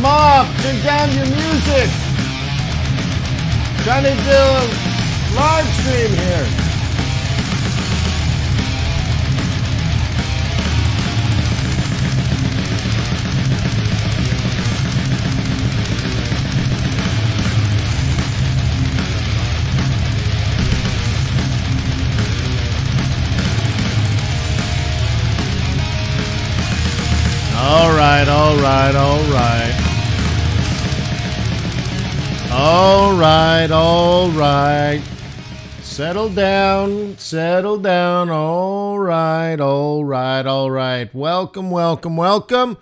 Mom, turn down your music. Trying to do a live stream here. All right. Settle down. All right. Welcome.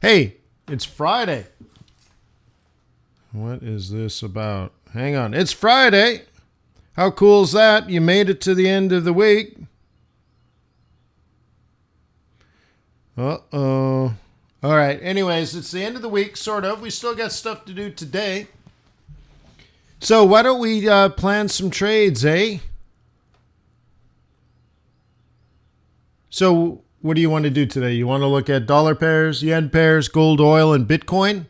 Hey, it's Friday. What is this about? Hang on. It's Friday. How cool is that? You made it to the end of the week. Uh-oh. All right. Anyways, it's the end of the week, sort of. We still got stuff to do today. So why don't we plan some trades, eh? So what do you want to do today? You want to look at dollar pairs, yen pairs, gold, oil, and Bitcoin?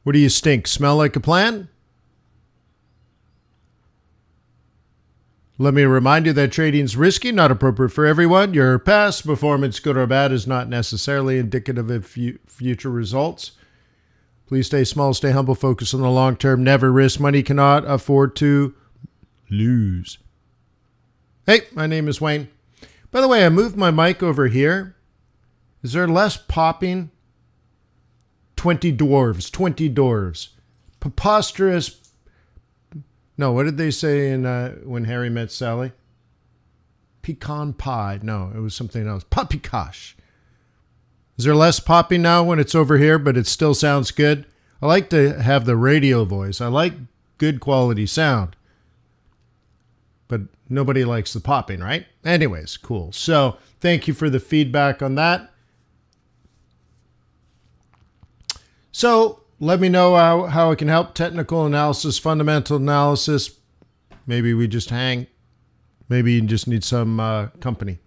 What do you stink? Smell like a plan? Let me remind you that trading is risky, not appropriate for everyone. Your past performance, good or bad, is not necessarily indicative of future results. Please stay small, stay humble, focus on the long term. Never risk money cannot afford to lose. Hey, my name is Wayne. By the way, I moved my mic over here. Is there less popping? 20 dwarves. Preposterous. No, what did they say in when Harry met Sally? Pecan pie. No, it was something else. Poppycock. Is there less popping now when it's over here, but it still sounds good? I like to have the radio voice. I like good quality sound. But nobody likes the popping, right? Anyways, cool. So thank you for the feedback on that. So let me know how it can help. Technical analysis, fundamental analysis. Maybe we just hang. Maybe you just need some company.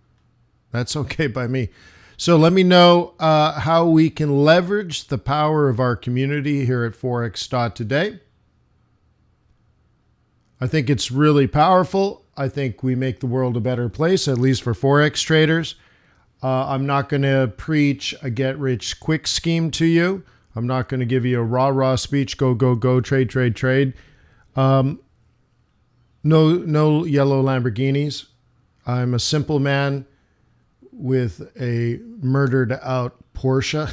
That's okay by me. So let me know how we can leverage the power of our community here at Forex.Today. I think it's really powerful. I think we make the world a better place, at least for Forex traders. I'm not going to preach a get-rich-quick scheme to you. I'm not going to give you a rah-rah speech, go, trade. No yellow Lamborghinis. I'm a simple man with a murdered out Porsche.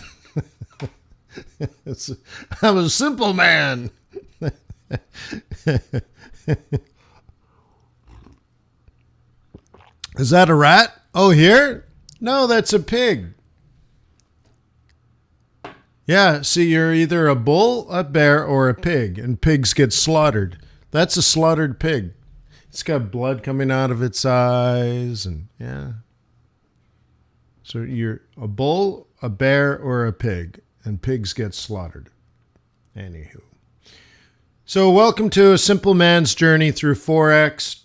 I'm a simple man. Is that a rat? Oh, here? No, that's a pig. Yeah, see, you're either a bull, a bear, or a pig, and pigs get slaughtered. That's a slaughtered pig. It's got blood coming out of its eyes, and yeah. So you're a bull, a bear, or a pig, and pigs get slaughtered. Anywho. So welcome to a simple man's journey through Forex.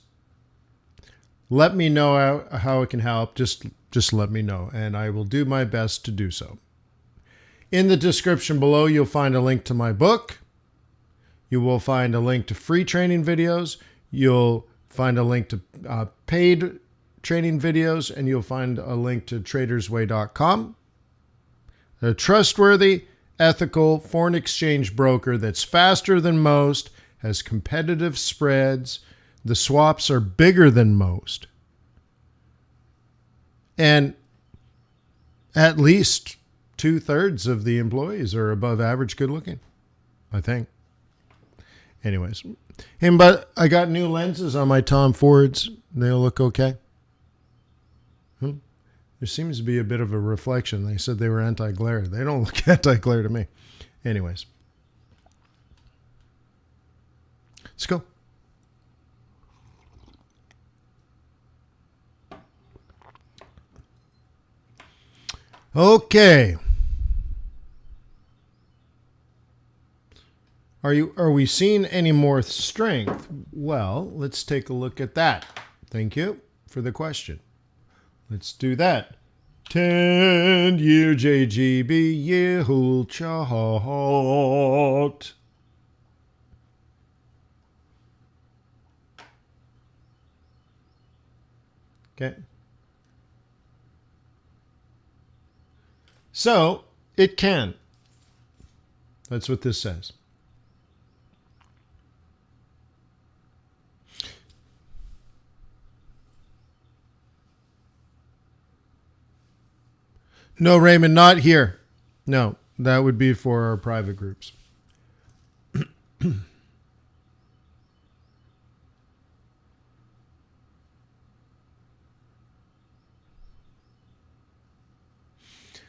Let me know how it can help. Just let me know, and I will do my best to do so. In the description below, you'll find a link to my book. You will find a link to free training videos. You'll find a link to paid training videos, and you'll find a link to tradersway.com. A trustworthy, ethical foreign exchange broker that's faster than most, has competitive spreads. The swaps are bigger than most. And at least 2/3 of the employees are above average good looking, I think. Anyways, but I got new lenses on my Tom Fords. They'll look okay. There seems to be a bit of a reflection. They said they were anti-glare. They don't look anti-glare to me. Anyways, let's go. Okay. Are we seeing any more strength? Well, let's take a look at that. Thank you for the question. Let's do that. 10-year JGB yield chart. Okay. So it can. That's what this says. No, Raymond, not here. No, that would be for our private groups.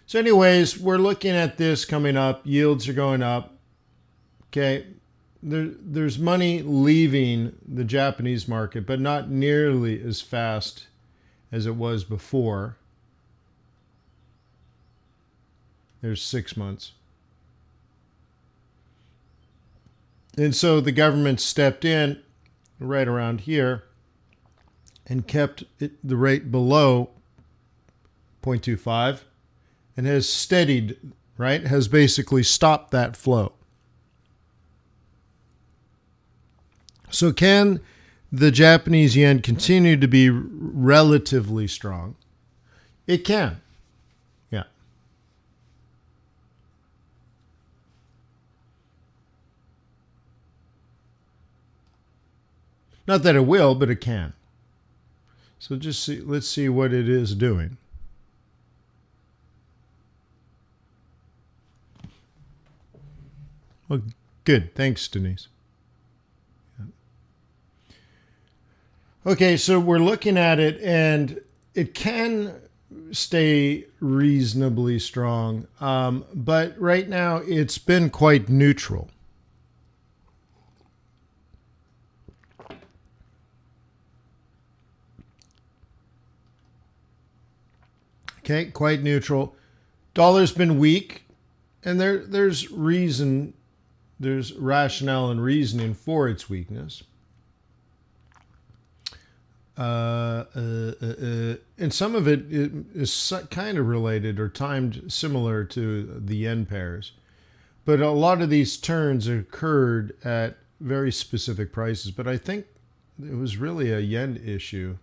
So anyways, we're looking at this coming up. Yields are going up. Okay. There's money leaving the Japanese market, but not nearly as fast as it was before. There's 6 months. And so the government stepped in right around here and kept the rate below 0.25 and has steadied, right? Has basically stopped that flow. So can the Japanese yen continue to be relatively strong? It can. Yeah. Not that it will, but it can. So just see, let's see what it is doing. Well, good. Thanks, Denise. Okay, so we're looking at it, and it can stay reasonably strong, but right now it's been quite neutral. Okay, quite neutral. Dollar's been weak, and there's reason. There's rationale and reasoning for its weakness. And some of it is kind of related or timed similar to the yen pairs. But a lot of these turns occurred at very specific prices. But I think it was really a yen issue.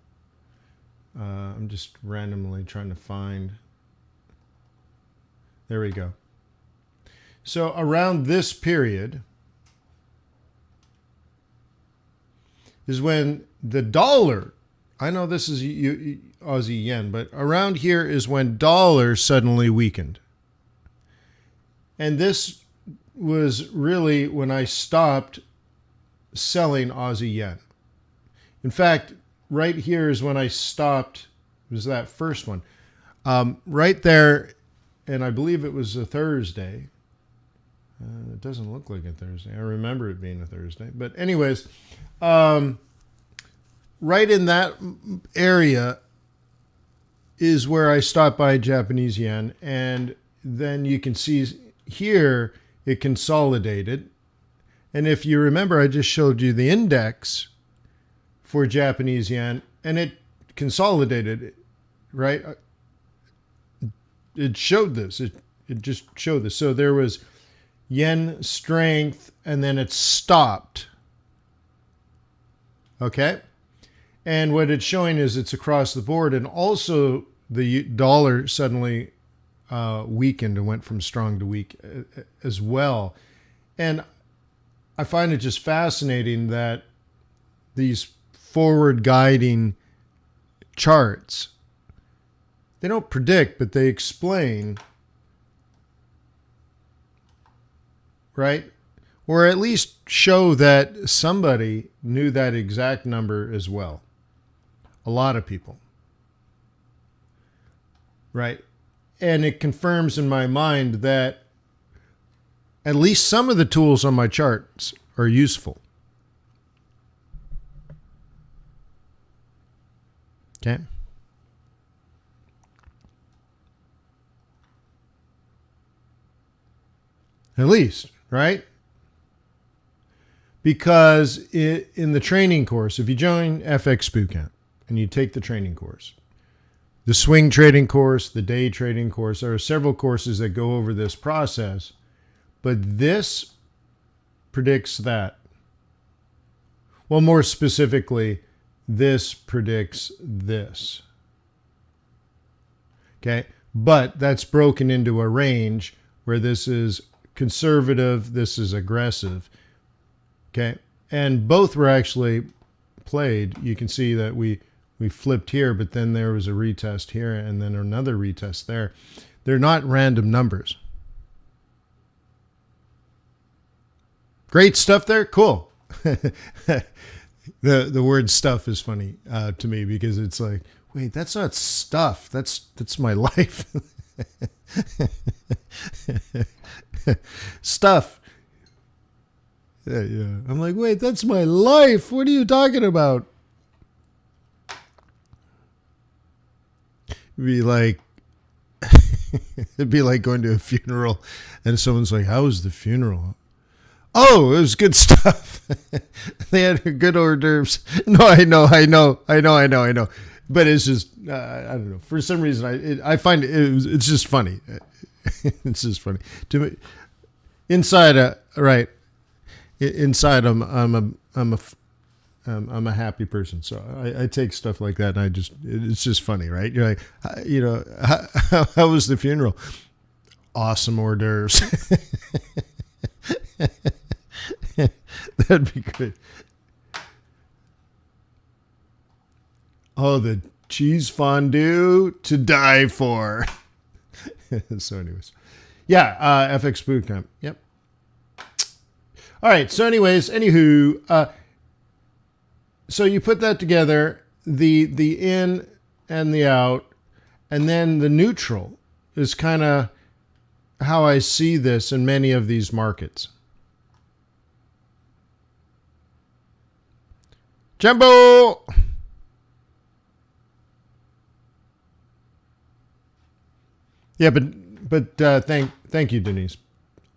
I'm just randomly trying to find. There we go. So around this period is when the dollar, I know this is Aussie yen, but around here is when dollar suddenly weakened. And this was really when I stopped selling Aussie yen. In fact, right here is when I stopped, was that first one. Right there, and I believe it was a Thursday. It doesn't look like a Thursday. I remember it being a Thursday. But anyways, right in that area is where I stopped buying Japanese yen. And then you can see here it consolidated. And if you remember, I just showed you the index for Japanese yen, and it consolidated, right? It showed this. It just showed this. So there was yen strength, and then it stopped. Okay? And what it's showing is it's across the board, and also the dollar suddenly weakened and went from strong to weak as well. And I find it just fascinating that these forward guiding charts, they don't predict, but they explain, right? Or at least show that somebody knew that exact number as well. A lot of people, right? And it confirms in my mind that at least some of the tools on my charts are useful. Okay. At least, right? Because in the training course, if you join FX Bootcamp and you take the training course, The swing trading course, the day trading course, there are several courses that go over this process, but this predicts that. Well, more specifically, this predicts this. Okay, but that's broken into a range where this is conservative, this is aggressive. Okay, and both were actually played. You can see that we flipped here, but then there was a retest here and then another retest there. They're not random numbers. Great stuff there. Cool. The word stuff is funny to me because it's like, wait, that's not stuff. That's my life. Stuff. Yeah. I'm like, wait, that's my life. What are you talking about? It'd be like going to a funeral and someone's like, how was the funeral? Oh, it was good stuff. They had good hors d'oeuvres. No, I know. But it's just, I don't know. For some reason, I find it's just funny. It's just funny to me. Inside, right? Inside, I'm a happy person, so I take stuff like that, and it's just funny, right? You're like, how was the funeral? Awesome hors d'oeuvres. That'd be good. Oh, the cheese fondue to die for. So anyways, yeah, FX Bootcamp. Yep. All right. So anyways, anywho, so you put that together, the in and the out, and then the neutral is kind of how I see this in many of these markets. Jumbo! Yeah, but thank you, Denise,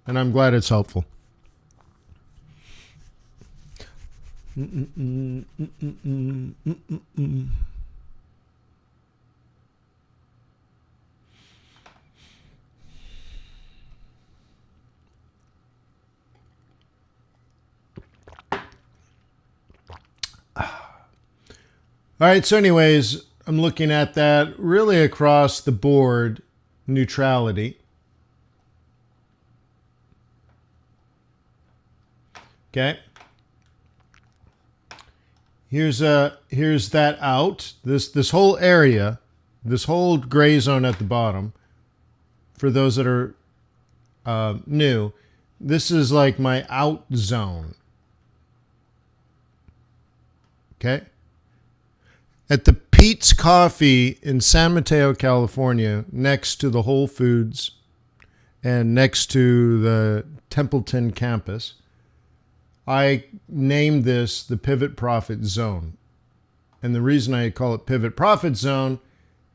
and I'm glad it's helpful. All right, so anyways, I'm looking at that really across the board, neutrality. Okay. Here's that out. This whole area, this whole gray zone at the bottom, for those that are new, this is like my out zone. Okay. At the Pete's Coffee in San Mateo, California, next to the Whole Foods and next to the Templeton campus, I named this the Pivot Profit Zone. And the reason I call it Pivot Profit Zone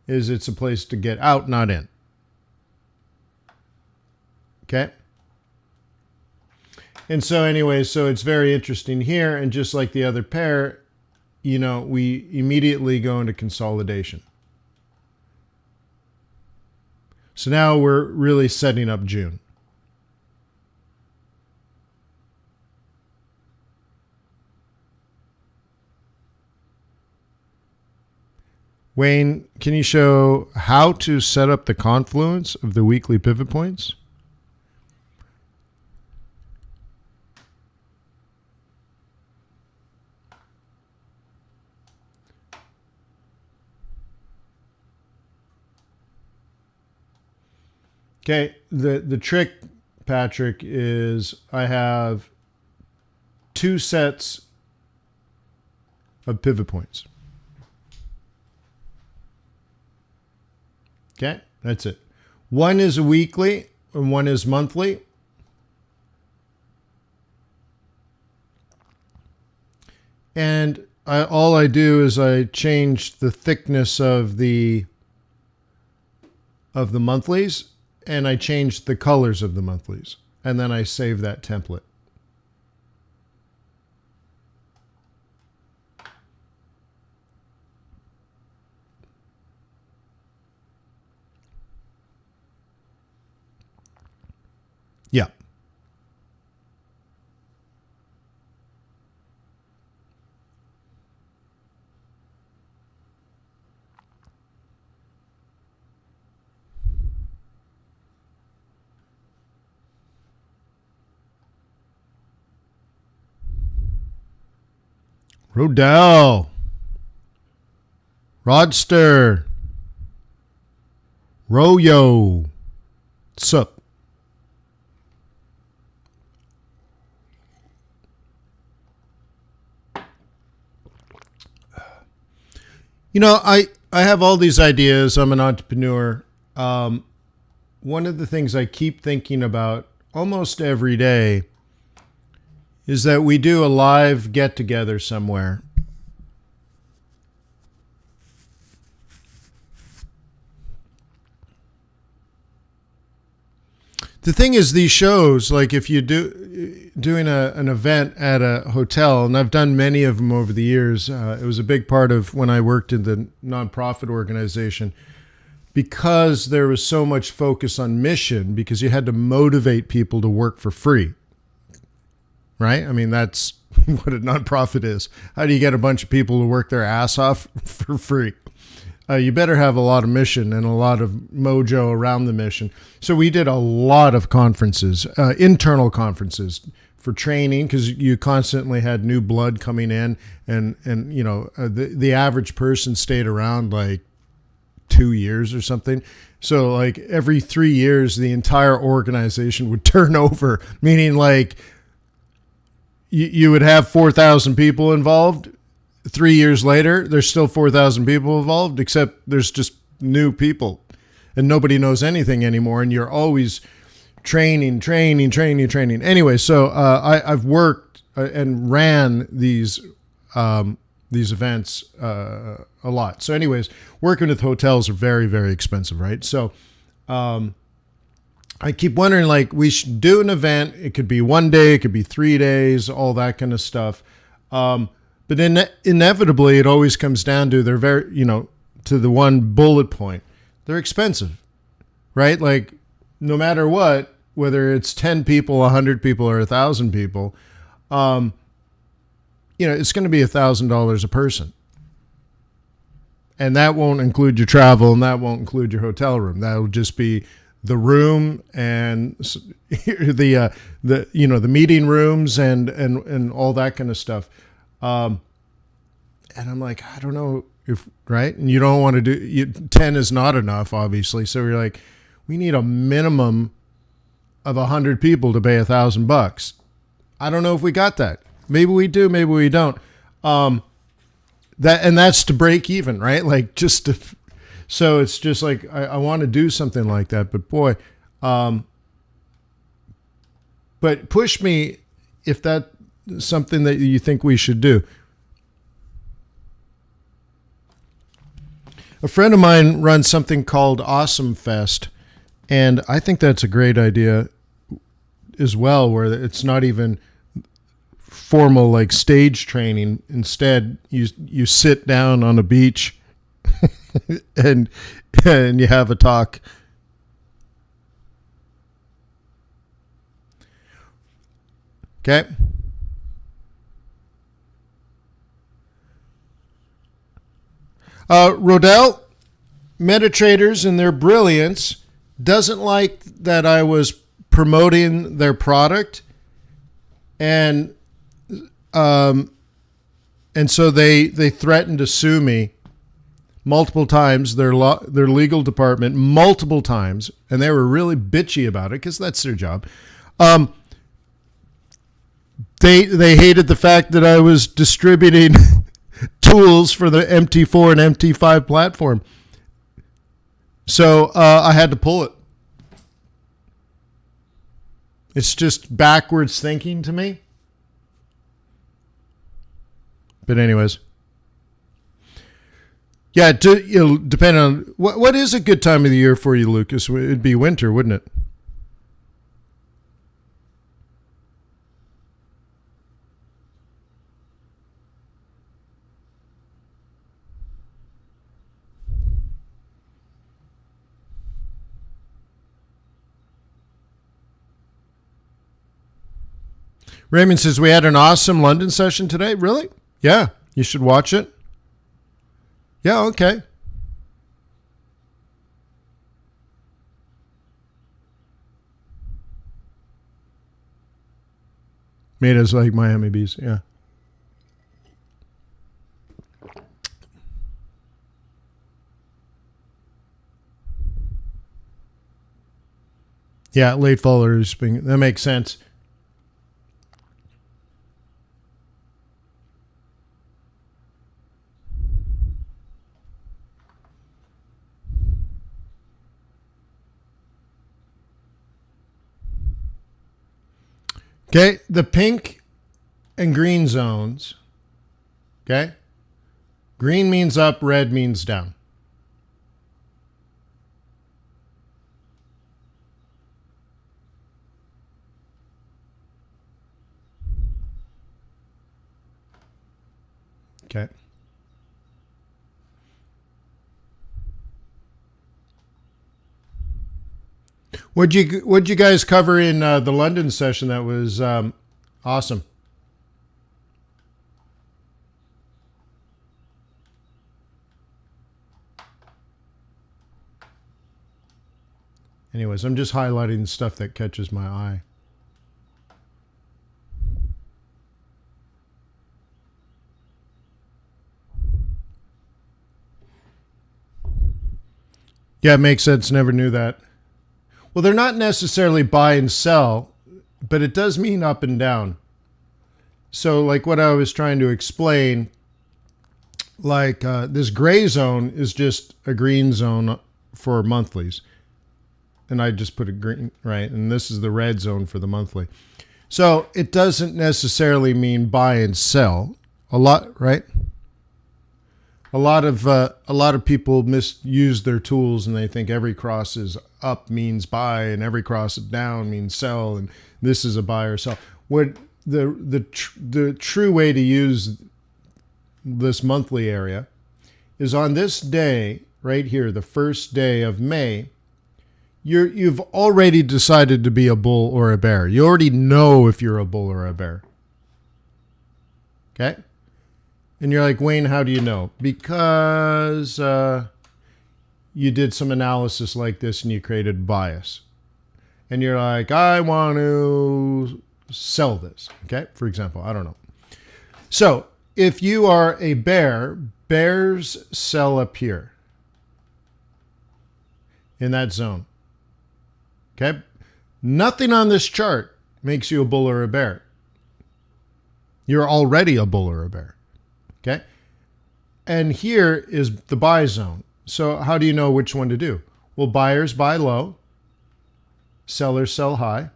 is it's a place to get out, not in. Okay? And so anyway, so it's very interesting here. And just like the other pair, we immediately go into consolidation. So now we're really setting up June. Wayne, can you show how to set up the confluence of the weekly pivot points? Okay, the trick, Patrick, is I have 2 sets of pivot points. Okay, that's it. One is weekly and one is monthly. And all I do is I change the thickness of the monthlies, and I change the colors of the monthlies, and then I save that template. Yeah. Rodell. Rodster. Royo. Sup? I have all these ideas. I'm an entrepreneur. One of the things I keep thinking about almost every day is that we do a live get together somewhere. The thing is, these shows, like if you doing an event at a hotel, and I've done many of them over the years. It was a big part of when I worked in the nonprofit organization, because there was so much focus on mission, because you had to motivate people to work for free, right? I mean, that's what a nonprofit is. How do you get a bunch of people to work their ass off for free? You better have a lot of mission and a lot of mojo around the mission. So we did a lot of conferences, internal conferences for training, because you constantly had new blood coming in, and the average person stayed around like 2 years or something. So like every 3 years, the entire organization would turn over, meaning like you would have 4,000 people involved. 3 years later, there's still 4,000 people involved, except there's just new people and nobody knows anything anymore. And you're always training. Anyway, so I've worked and ran these events a lot. So anyways, working with hotels are very, very expensive, right? So I keep wondering, like, we should do an event. It could be 1 day, it could be 3 days, all that kind of stuff. But inevitably, it always comes down to to the one bullet point. They're expensive, right? Like, no matter what, whether it's 10 people, 100 people, or 1,000 people, it's going to be $1,000 a person. And that won't include your travel, and that won't include your hotel room. That'll just be the room and the meeting rooms and all that kind of stuff. And I'm like, I don't know if, right? And you don't want to do, 10 is not enough, obviously. So you're like, we need a minimum of 100 people to pay $1,000. I don't know if we got that. Maybe we do, maybe we don't. That's to break even, right? Like so it's just like, I want to do something like that, but boy, but push me if that's something that you think we should do. A friend of mine runs something called Awesome Fest, and I think that's a great idea as well, where it's not even formal like stage training. Instead, you sit down on a beach and you have a talk. Okay. Rodell, MetaTraders in their brilliance doesn't like that I was promoting their product, and so they threatened to sue me multiple times, their legal department multiple times, and they were really bitchy about it because that's their job. They hated the fact that I was distributing tools for the MT4 and MT5 platform. So I had to pull it. It's just backwards thinking to me. But anyways. Yeah, depending on what is a good time of the year for you, Lucas? It'd be winter, wouldn't it? Raymond says, we had an awesome London session today. Really? Yeah. You should watch it. Yeah, okay. Made us like Miami Bees. Yeah. Yeah, late fallers. That makes sense. Okay, the pink and green zones. Okay. Green means up, red means down. Okay. What'd you guys cover in the London session that was awesome? Anyways, I'm just highlighting stuff that catches my eye. Yeah, it makes sense. Never knew that. Well, they're not necessarily buy and sell, but it does mean up and down. So like what I was trying to explain, like this gray zone is just a green zone for monthlies. And I just put a green, right? And this is the red zone for the monthly. So it doesn't necessarily mean buy and sell a lot, right? A lot of people misuse their tools and they think every cross is up means buy and every cross down means sell and this is a buy or sell. What the true way to use this monthly area is on this day right here, the first day of May. You've already decided to be a bull or a bear. You already know if you're a bull or a bear. Okay? And you're like, Wayne, how do you know? Because you did some analysis like this and you created bias. And you're like, I want to sell this. Okay? For example, I don't know. So if you are a bear, bears sell up here in that zone. Okay? Nothing on this chart makes you a bull or a bear. You're already a bull or a bear. Okay? And here is the buy zone. So how do you know which one to do? Well, buyers buy low, sellers sell high,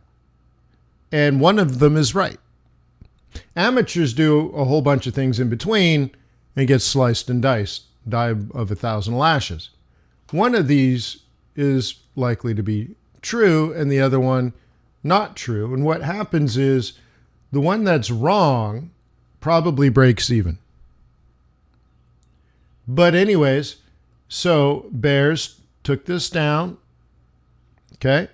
and one of them is right. Amateurs do a whole bunch of things in between and get sliced and diced, die of 1,000 lashes. One of these is likely to be true and the other one not true. And what happens is the one that's wrong probably breaks even. But anyways, so bears took this down. Okay.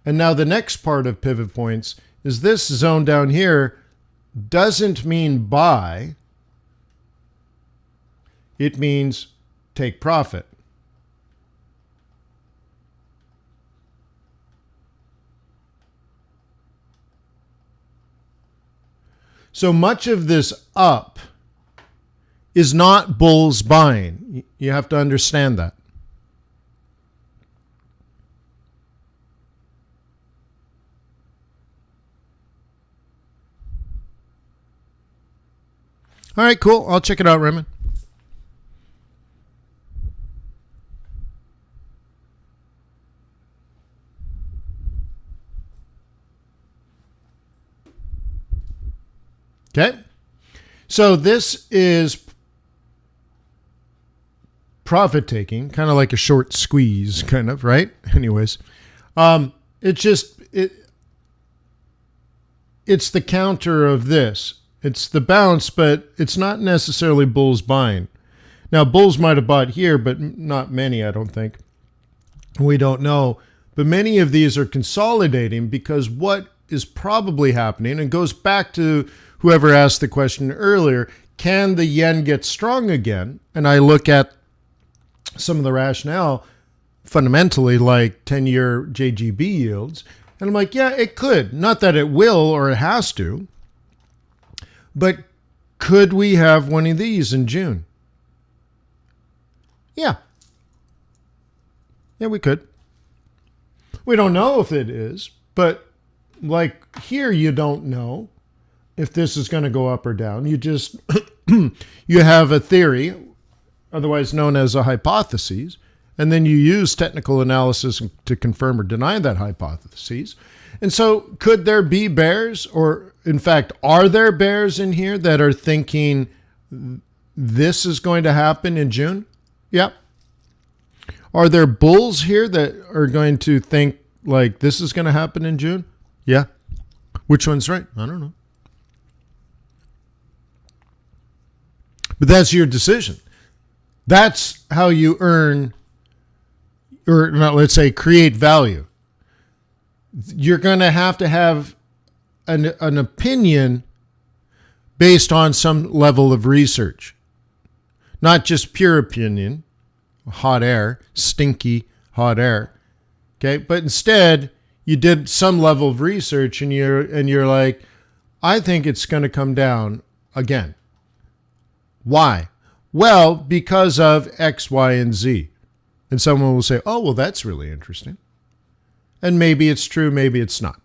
And now the next part of pivot points is this zone down here doesn't mean buy. It means take profit. So much of this up is not bulls buying. You have to understand that. All right, cool. I'll check it out, Raymond. Okay. So this is profit taking, kind of like a short squeeze, kind of, right? Anyways, it's the counter of this. It's the bounce, but it's not necessarily bulls buying. Now, bulls might have bought here, but not many, I don't think. We don't know. But many of these are consolidating because what is probably happening, and goes back to whoever asked the question earlier, can the yen get strong again? And I look at some of the rationale fundamentally, like 10-year JGB yields, and I'm like, yeah, it could. Not that it will or it has to, but could we have one of these in June? Yeah. Yeah, we could. We don't know if it is, but like here, you don't know if this is going to go up or down. You just, you have a theory, otherwise known as a hypothesis, and then you use technical analysis to confirm or deny that hypothesis. And so could there be bears, or in fact, are there bears in here that are thinking this is going to happen in June? Yeah. Are there bulls here that are going to think like this is going to happen in June? Yeah. Which one's right? I don't know. But that's your decision. That's how you earn, or not, let's say, create value. You're going to have an opinion based on some level of research, not just pure opinion, hot air, stinky hot air. Okay, but instead you did some level of research, and you're like, I think it's going to come down again. Why? Well, because of X, Y, and Z. And someone will say, oh, well, that's really interesting. And maybe it's true, maybe it's not.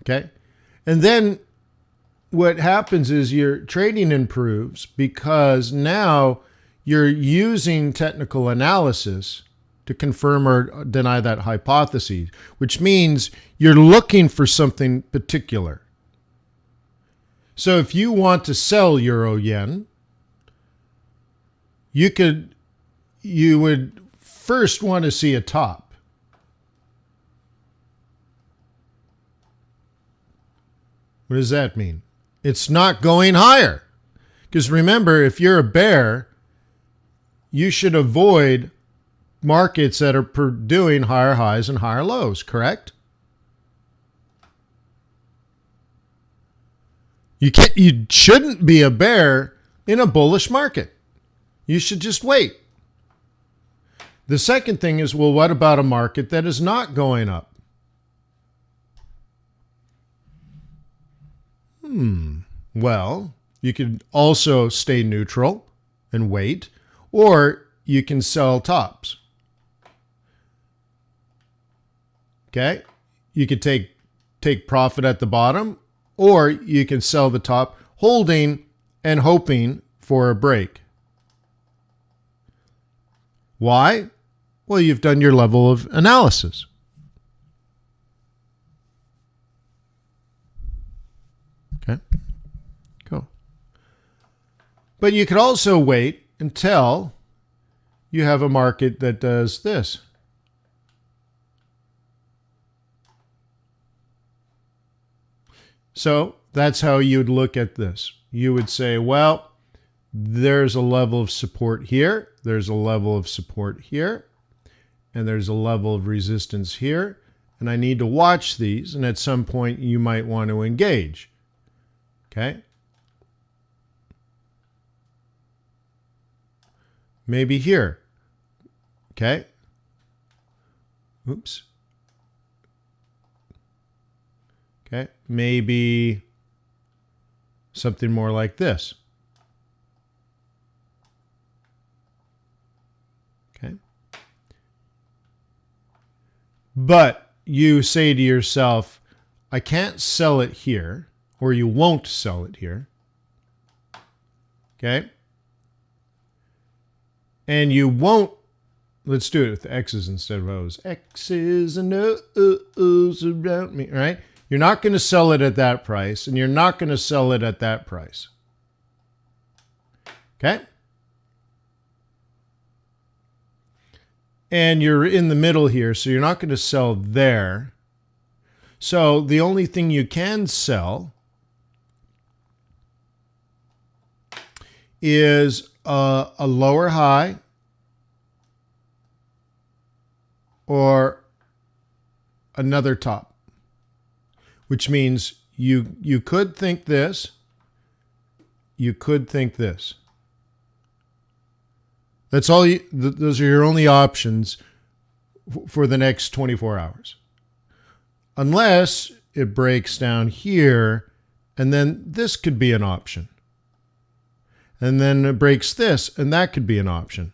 Okay? And then what happens is your trading improves because now you're using technical analysis to confirm or deny that hypothesis, which means you're looking for something particular. So if you want to sell euro yen, you would first want to see a top. What does that mean? It's not going higher. Because remember, if you're a bear, you should avoid markets that are doing higher highs and higher lows, correct? You shouldn't be a bear in a bullish market. You should just wait. The second thing is, well, what about a market that is not going up? Well, you could also stay neutral and wait, or you can sell tops. Okay? You could take profit at the bottom, or you can sell the top, holding and hoping for a break. Why? Well, you've done your level of analysis. Okay, cool. But you could also wait until you have a market that does this. So that's how you'd look at this. You would say, well, there's a level of support here, there's a level of support here, and there's a level of resistance here, and I need to watch these, and at some point you might want to engage. Okay? Maybe here. Okay? Oops. Okay? Maybe something more like this. Okay? But you say to yourself, I can't sell it here, or you won't sell it here. Okay? And you won't, let's do it with X's instead of O's. X's and O's around me, right? You're not going to sell it at that price, and you're not going to sell it at that price. Okay? And you're in the middle here, so you're not going to sell there. So the only thing you can sell is a lower high or another top, which means you could think this, you could think this. That's all those are your only options for the next 24 hours. Unless it breaks down here, and then this could be an option. And then it breaks this, and that could be an option.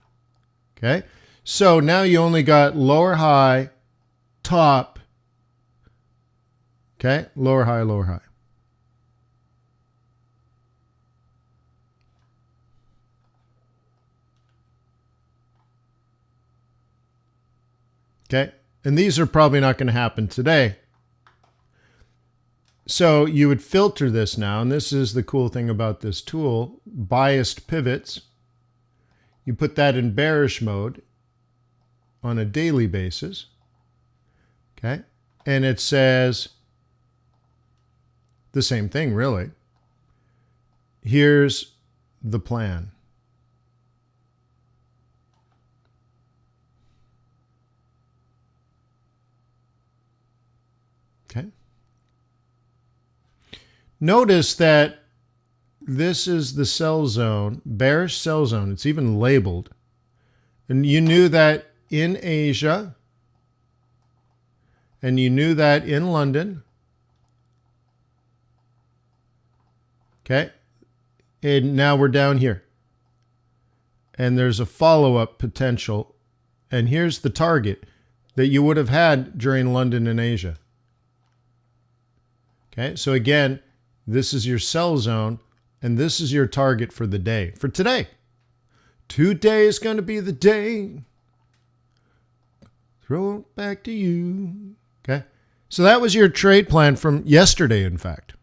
Okay? So now you only got lower, high, top. Okay? Lower, high, lower, high. Okay? And these are probably not going to happen today. So you would filter this now, and this is the cool thing about this tool, biased pivots. You put that in bearish mode on a daily basis. Okay? And it says the same thing, really. Here's the plan. Okay? Notice that this is the sell zone, bearish sell zone. It's even labeled. And you knew that in Asia, and you knew that in London. Okay? And now we're down here. And there's a follow-up potential. And here's the target that you would have had during London and Asia. Okay? So again, this is your sell zone, and this is your target for the day, for today. Today is going to be the day. Throw it back to you. Okay? So that was your trade plan from yesterday, in fact.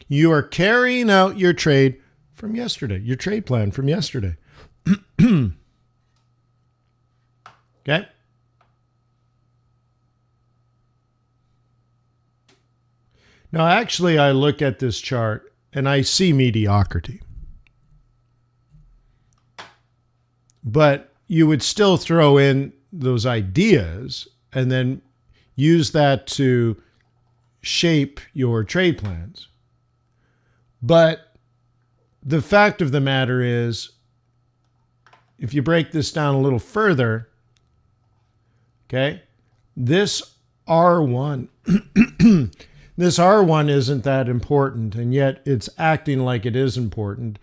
You are carrying out your trade from yesterday, your trade plan from yesterday. Okay? Now, actually, I look at this chart and I see mediocrity. But you would still throw in those ideas and then use that to shape your trade plans. But the fact of the matter is, if you break this down a little further, okay, this R1, this R1 isn't that important, and yet it's acting like it is important.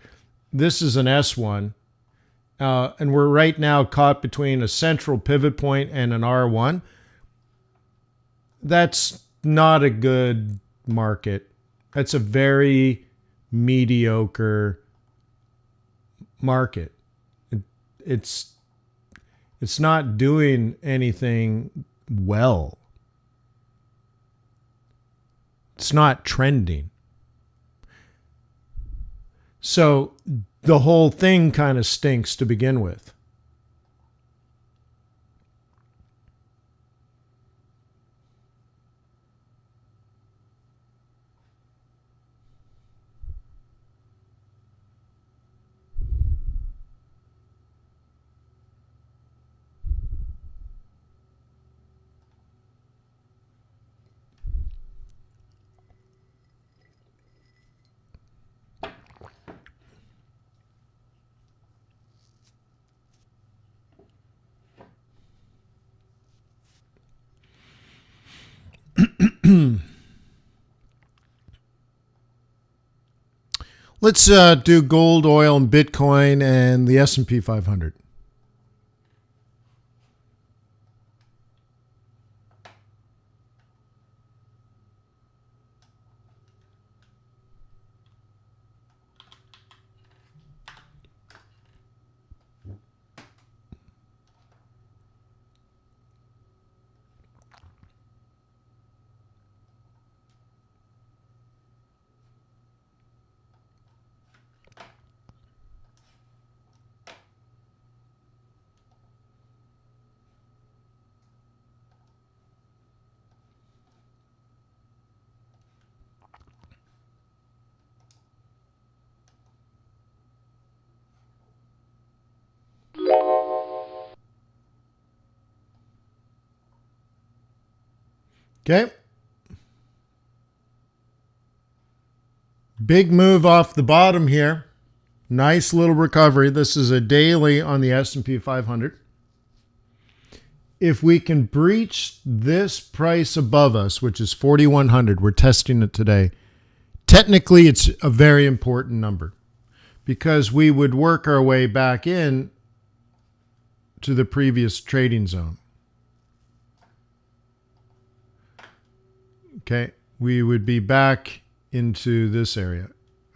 This is an S1, and we're right now caught between a central pivot point and an R1. That's not a good market. That's a very mediocre market. It's not doing anything well. It's not trending. So the whole thing kind of stinks to begin with. Let's do gold, oil, and Bitcoin and the S&P 500. Okay. Big move off the bottom here. Nice little recovery. This is a daily on the S&P 500. If we can breach this price above us, which is 4,100, we're testing it today. Technically, it's a very important number because we would work our way back in to the previous trading zone. Okay, we would be back into this area.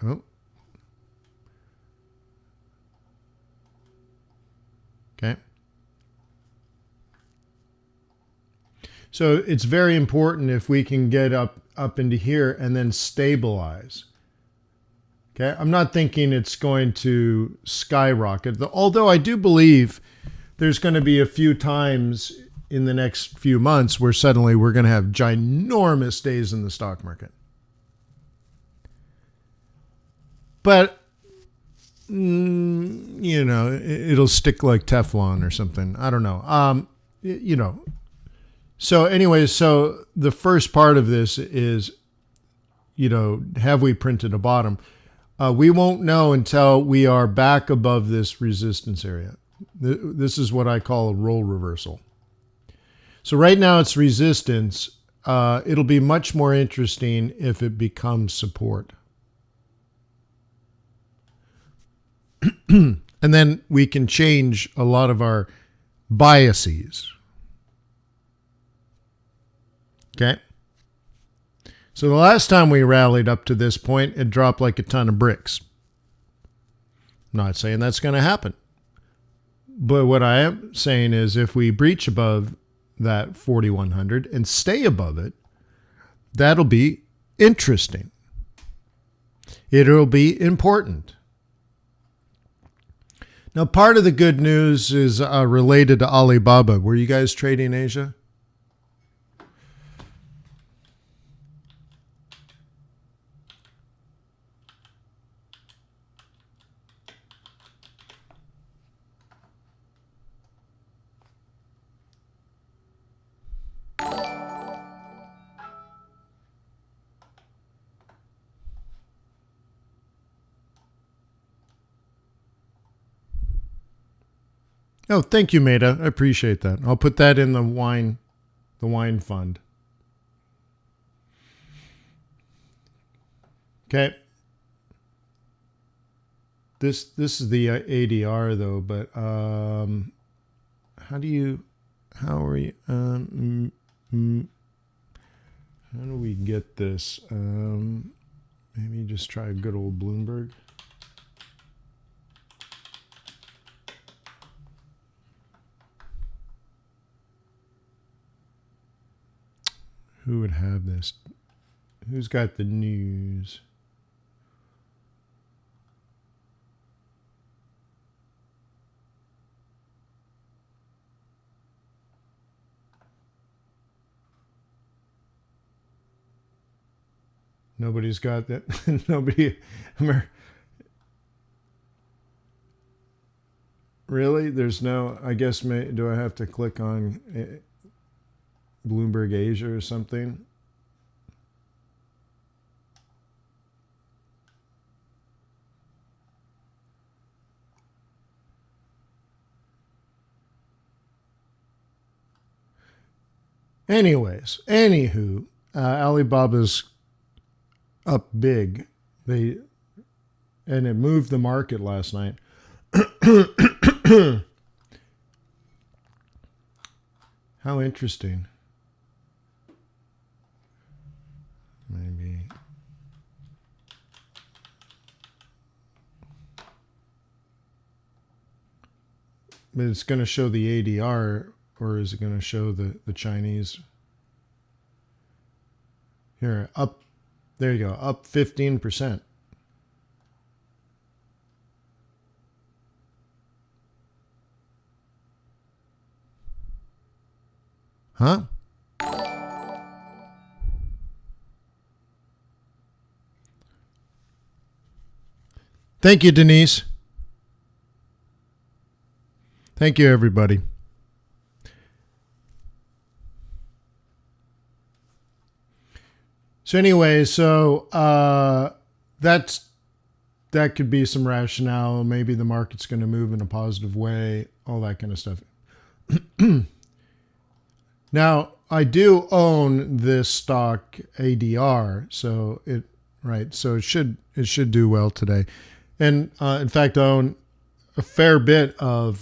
Oh. Okay. So it's very important if we can get up into here and then stabilize. Okay, I'm not thinking it's going to skyrocket, although I do believe there's going to be a few times in the next few months where suddenly we're going to have ginormous days in the stock market. But, you know, it'll stick like Teflon or something. I don't know. You know. So anyways, so the first part of this is, you know, have we printed a bottom? We won't know until we are back above this resistance area. This is what I call a roll reversal. So right now it's resistance. It'll be much more interesting if it becomes support. And then we can change a lot of our biases. Okay. So the last time we rallied up to this point, it dropped like a ton of bricks. I'm not saying that's going to happen. But what I am saying is if we breach above that 4,100 and stay above it, that'll be interesting. It'll be important. Now, part of the good news is related to Alibaba. Were you guys trading Asia? Oh, thank you, Maida. I appreciate that. I'll put that in the wine fund. Okay. This is the ADR though, but how do we get this? Maybe just try a good old Bloomberg. Who would have this? Who's got the news? Nobody's got that. Nobody. Really? There's no. I guess. Do I have to click on Bloomberg Asia or something? Anyways, anywho, Alibaba's up big. And it moved the market last night. How interesting. Maybe. But it's going to show the ADR, or is it going to show the Chinese? Here, up. There you go, up 15%. Huh? Thank you, Denise. Thank you, everybody. So anyway, that could be some rationale. Maybe the market's going to move in a positive way, all that kind of stuff. Now, I do own this stock ADR, so it should do well today. And in fact, I own a fair bit of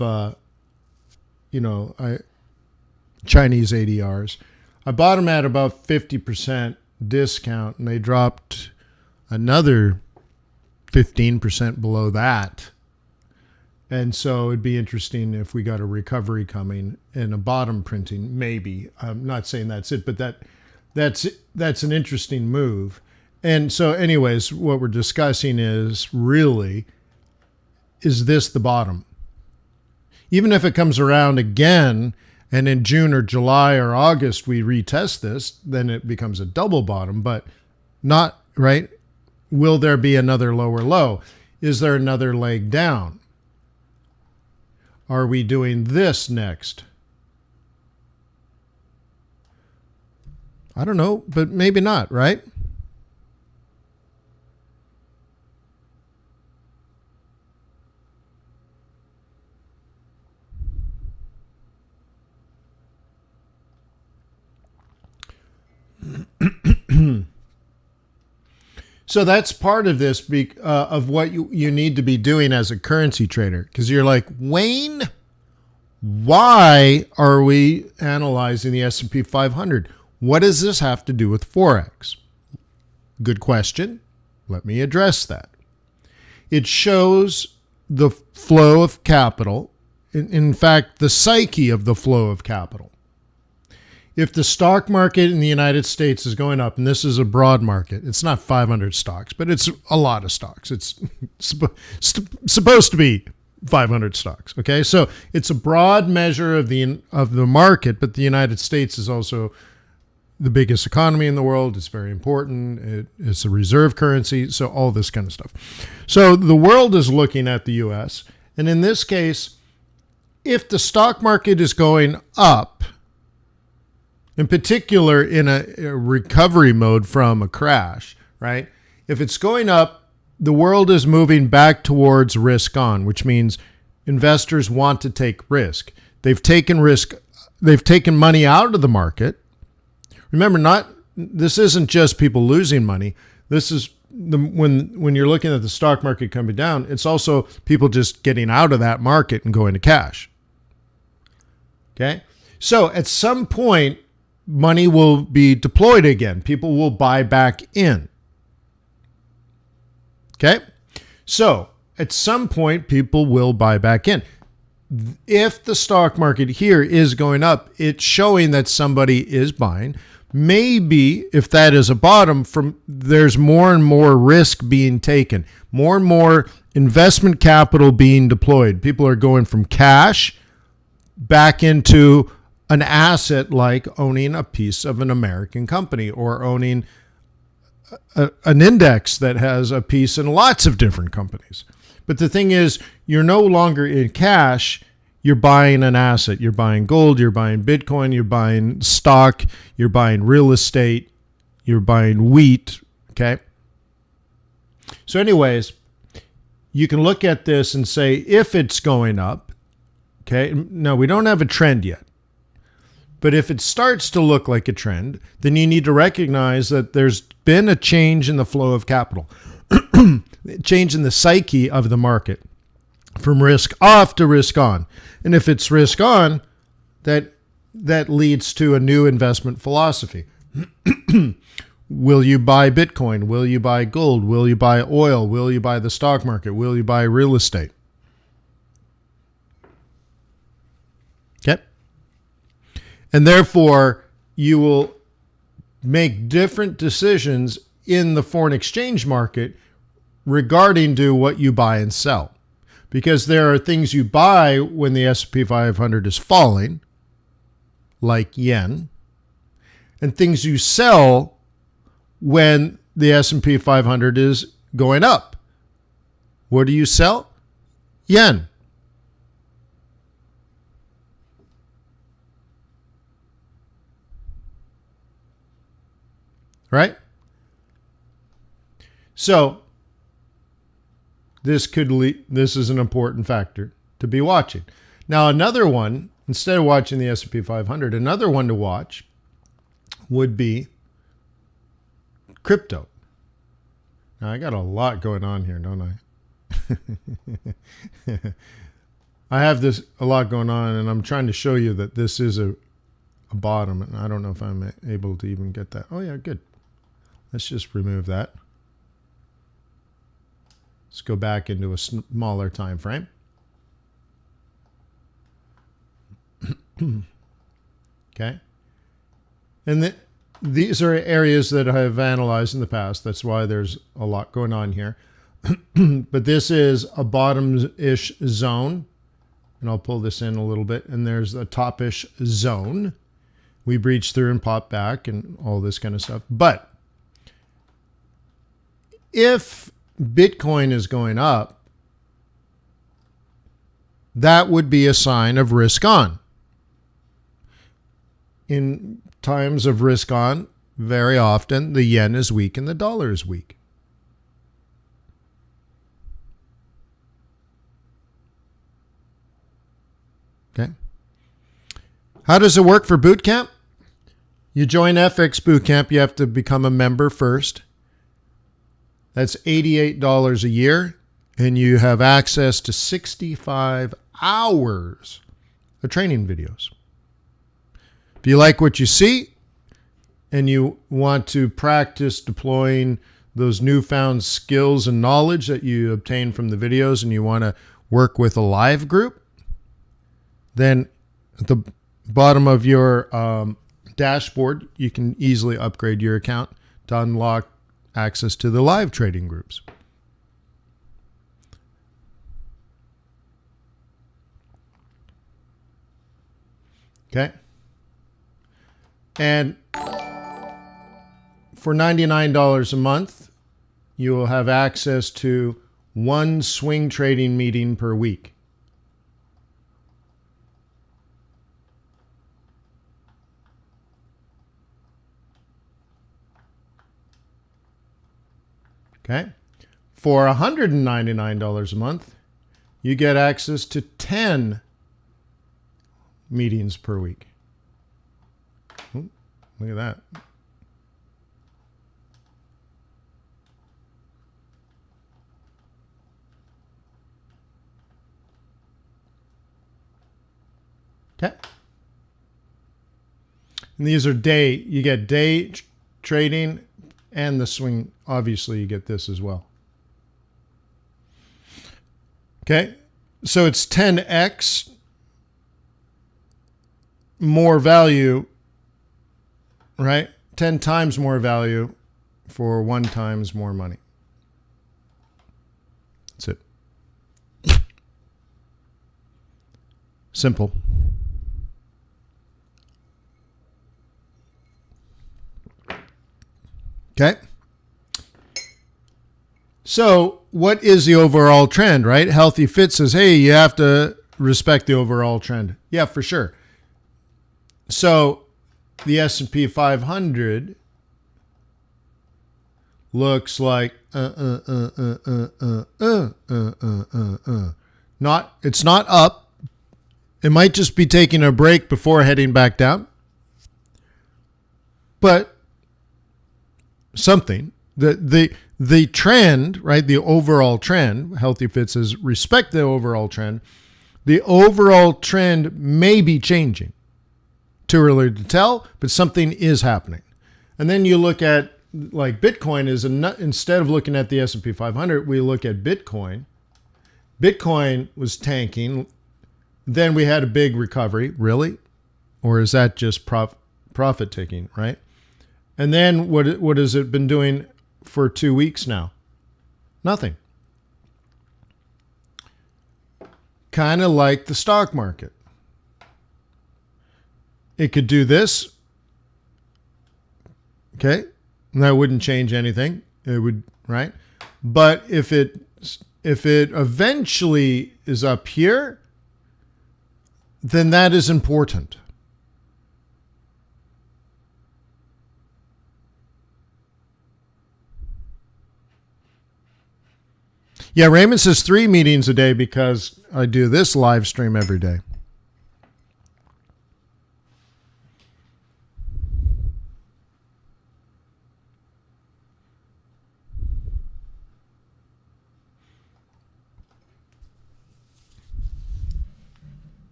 Chinese ADRs. I bought them at about 50% discount, and they dropped another 15% below that. And so it'd be interesting if we got a recovery coming and a bottom printing, maybe. I'm not saying that's it, but that's an interesting move. And so anyways, what we're discussing is this the bottom? Even if it comes around again and in June or July or August we retest this, then it becomes a double bottom, but not, right? Will there be another lower low? Is there another leg down? Are we doing this next? I don't know, but maybe not, right? So that's part of this, of what you need to be doing as a currency trader. Because you're like, Wayne, why are we analyzing the S&P 500? What does this have to do with Forex? Good question. Let me address that. It shows the flow of capital. In fact, the psyche of the flow of capital. If the stock market in the United States is going up, and this is a broad market, it's not 500 stocks, but it's a lot of stocks. It's supposed to be 500 stocks. Okay, so it's a broad measure of the market, but the United States is also the biggest economy in the world. It's very important. It's a reserve currency, so all this kind of stuff. So the world is looking at the U.S., and in this case, if the stock market is going up, in particular in a recovery mode from a crash, right? If it's going up, the world is moving back towards risk on, which means investors want to take risk. They've taken risk. They've taken money out of the market. Remember, this isn't just people losing money. This is when you're looking at the stock market coming down, it's also people just getting out of that market and going to cash. Okay? So at some point, money will be deployed again. People will buy back in. Okay? So at some point, people will buy back in. If the stock market here is going up, it's showing that somebody is buying. Maybe if that is a bottom, there's more and more risk being taken, more and more investment capital being deployed. People are going from cash back into an asset like owning a piece of an American company or owning an index that has a piece in lots of different companies. But the thing is, you're no longer in cash. You're buying an asset. You're buying gold. You're buying Bitcoin. You're buying stock. You're buying real estate. You're buying wheat. Okay. So anyways, you can look at this and say, if it's going up, okay, now we don't have a trend yet. But if it starts to look like a trend, then you need to recognize that there's been a change in the flow of capital, change in the psyche of the market from risk off to risk on. And if it's risk on, that leads to a new investment philosophy. Will you buy Bitcoin? Will you buy gold? Will you buy oil? Will you buy the stock market? Will you buy real estate? Okay. And therefore, you will make different decisions in the foreign exchange market regarding to what you buy and sell. Because there are things you buy when the S&P 500 is falling, like yen, and things you sell when the S&P 500 is going up. What do you sell? Yen. Right? So this is an important factor to be watching. Now, another one, instead of watching the S&P 500, another one to watch would be crypto. Now, I got a lot going on here, don't I? I have a lot going on, and I'm trying to show you that this is a bottom, and I don't know if I'm able to even get that. Oh, yeah, good. Let's just remove that. Let's go back into a smaller time frame. Okay. And these are areas that I have analyzed in the past. That's why there's a lot going on here. But this is a bottom-ish zone. And I'll pull this in a little bit. And there's a top-ish zone. We breach through and pop back and all this kind of stuff. But if Bitcoin is going up, that would be a sign of risk on. In times of risk on, very often the yen is weak and the dollar is weak. Okay. How does it work for boot camp? You join FX boot camp, you have to become a member first. That's $88 a year, and you have access to 65 hours of training videos. If you like what you see and you want to practice deploying those newfound skills and knowledge that you obtain from the videos, and you want to work with a live group, then at the bottom of your dashboard, you can easily upgrade your account to unlock access to the live trading groups. Okay. And for $99 a month, you will have access to one swing trading meeting per week. Okay. For $199 a month, you get access to 10 meetings per week. Ooh, look at that. Okay. And these are you get day trading and the swing. Obviously, you get this as well. Okay. So it's 10x more value, right? 10 times more value for 1 times more money. That's it. Simple. Okay. So what is the overall trend, right? Healthy Fit says, hey, you have to respect the overall trend. Yeah, for sure. So the S&P 500 looks like it's not up. It might just be taking a break before heading back down. But something. The trend, right? The overall trend, Healthy Fit says, respect the overall trend. The overall trend may be changing. Too early to tell, but something is happening. And then you look at, like, Bitcoin is instead of looking at the S&P 500, we look at Bitcoin. Bitcoin was tanking. Then we had a big recovery. Really? Or is that just profit taking, right? And then what has it been doing for 2 weeks now? Nothing. Kind of like the stock market. It could do this. Okay. And that wouldn't change anything. It would, right? But if it eventually is up here, then that is important. Yeah, Raymond says 3 meetings a day because I do this live stream every day.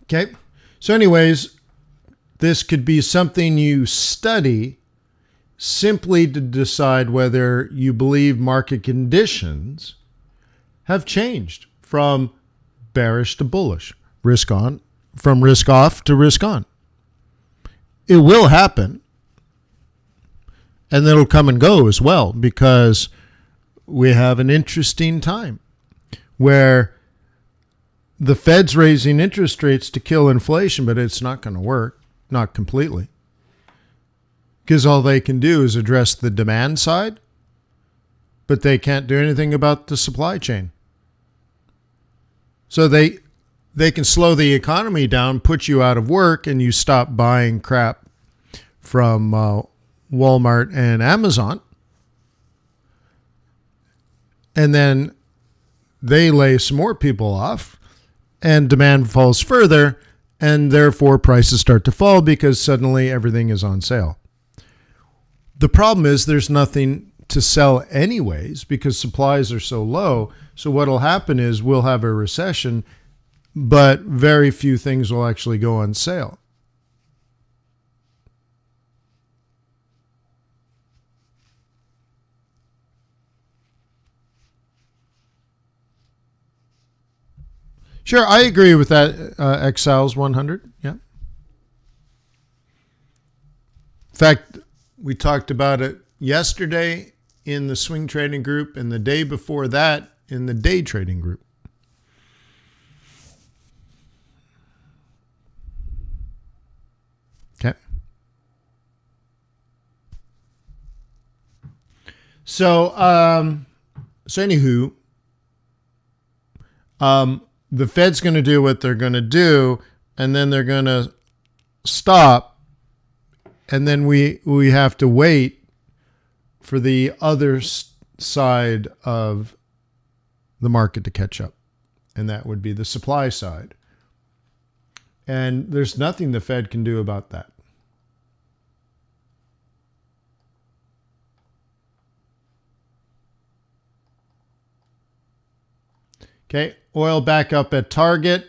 Okay. So anyways, this could be something you study simply to decide whether you believe market conditions have changed from bearish to bullish, risk on, from risk off to risk on. It will happen. And it'll come and go as well, because we have an interesting time where the Fed's raising interest rates to kill inflation, but it's not going to work, not completely. Because all they can do is address the demand side, but they can't do anything about the supply chain. So they can slow the economy down, put you out of work, and you stop buying crap from Walmart and Amazon. And then they lay some more people off, and demand falls further, and therefore prices start to fall because suddenly everything is on sale. The problem is there's nothing to sell anyways because supplies are so low. So what will happen is we'll have a recession, but very few things will actually go on sale. Sure, I agree with that, Exiles 100. Yeah. In fact, we talked about it yesterday in the swing trading group and the day before that in the day trading group. Okay. So anywho, the Fed's going to do what they're going to do, and then they're going to stop, and then we have to wait for the other side of the market to catch up, and that would be the supply side. And there's nothing the Fed can do about that. Okay, oil back up at target.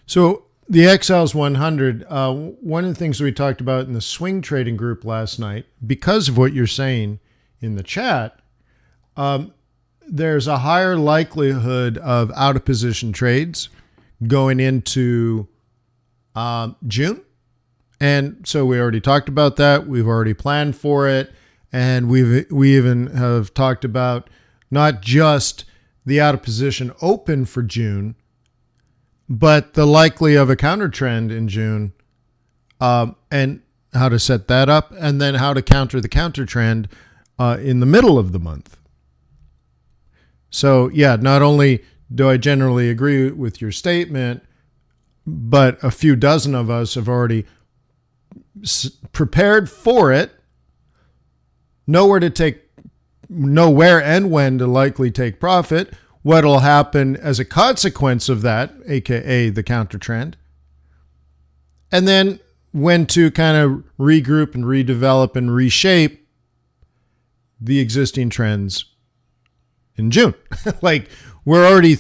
So the Exiles 100, one of the things we talked about in the swing trading group last night, because of what you're saying in the chat, there's a higher likelihood of out of position trades going into June. And so we already talked about that. We've already planned for it. And we even have talked about not just the out of position open for June, but the likely of a counter trend in June, and how to set that up, and then how to counter the counter trend in the middle of the month. So yeah, not only do I generally agree with your statement, but a few dozen of us have already prepared for it, know where and when to likely take profit, what will happen as a consequence of that, aka the counter trend, and then when to kind of regroup and redevelop and reshape the existing trends in June. Like we're already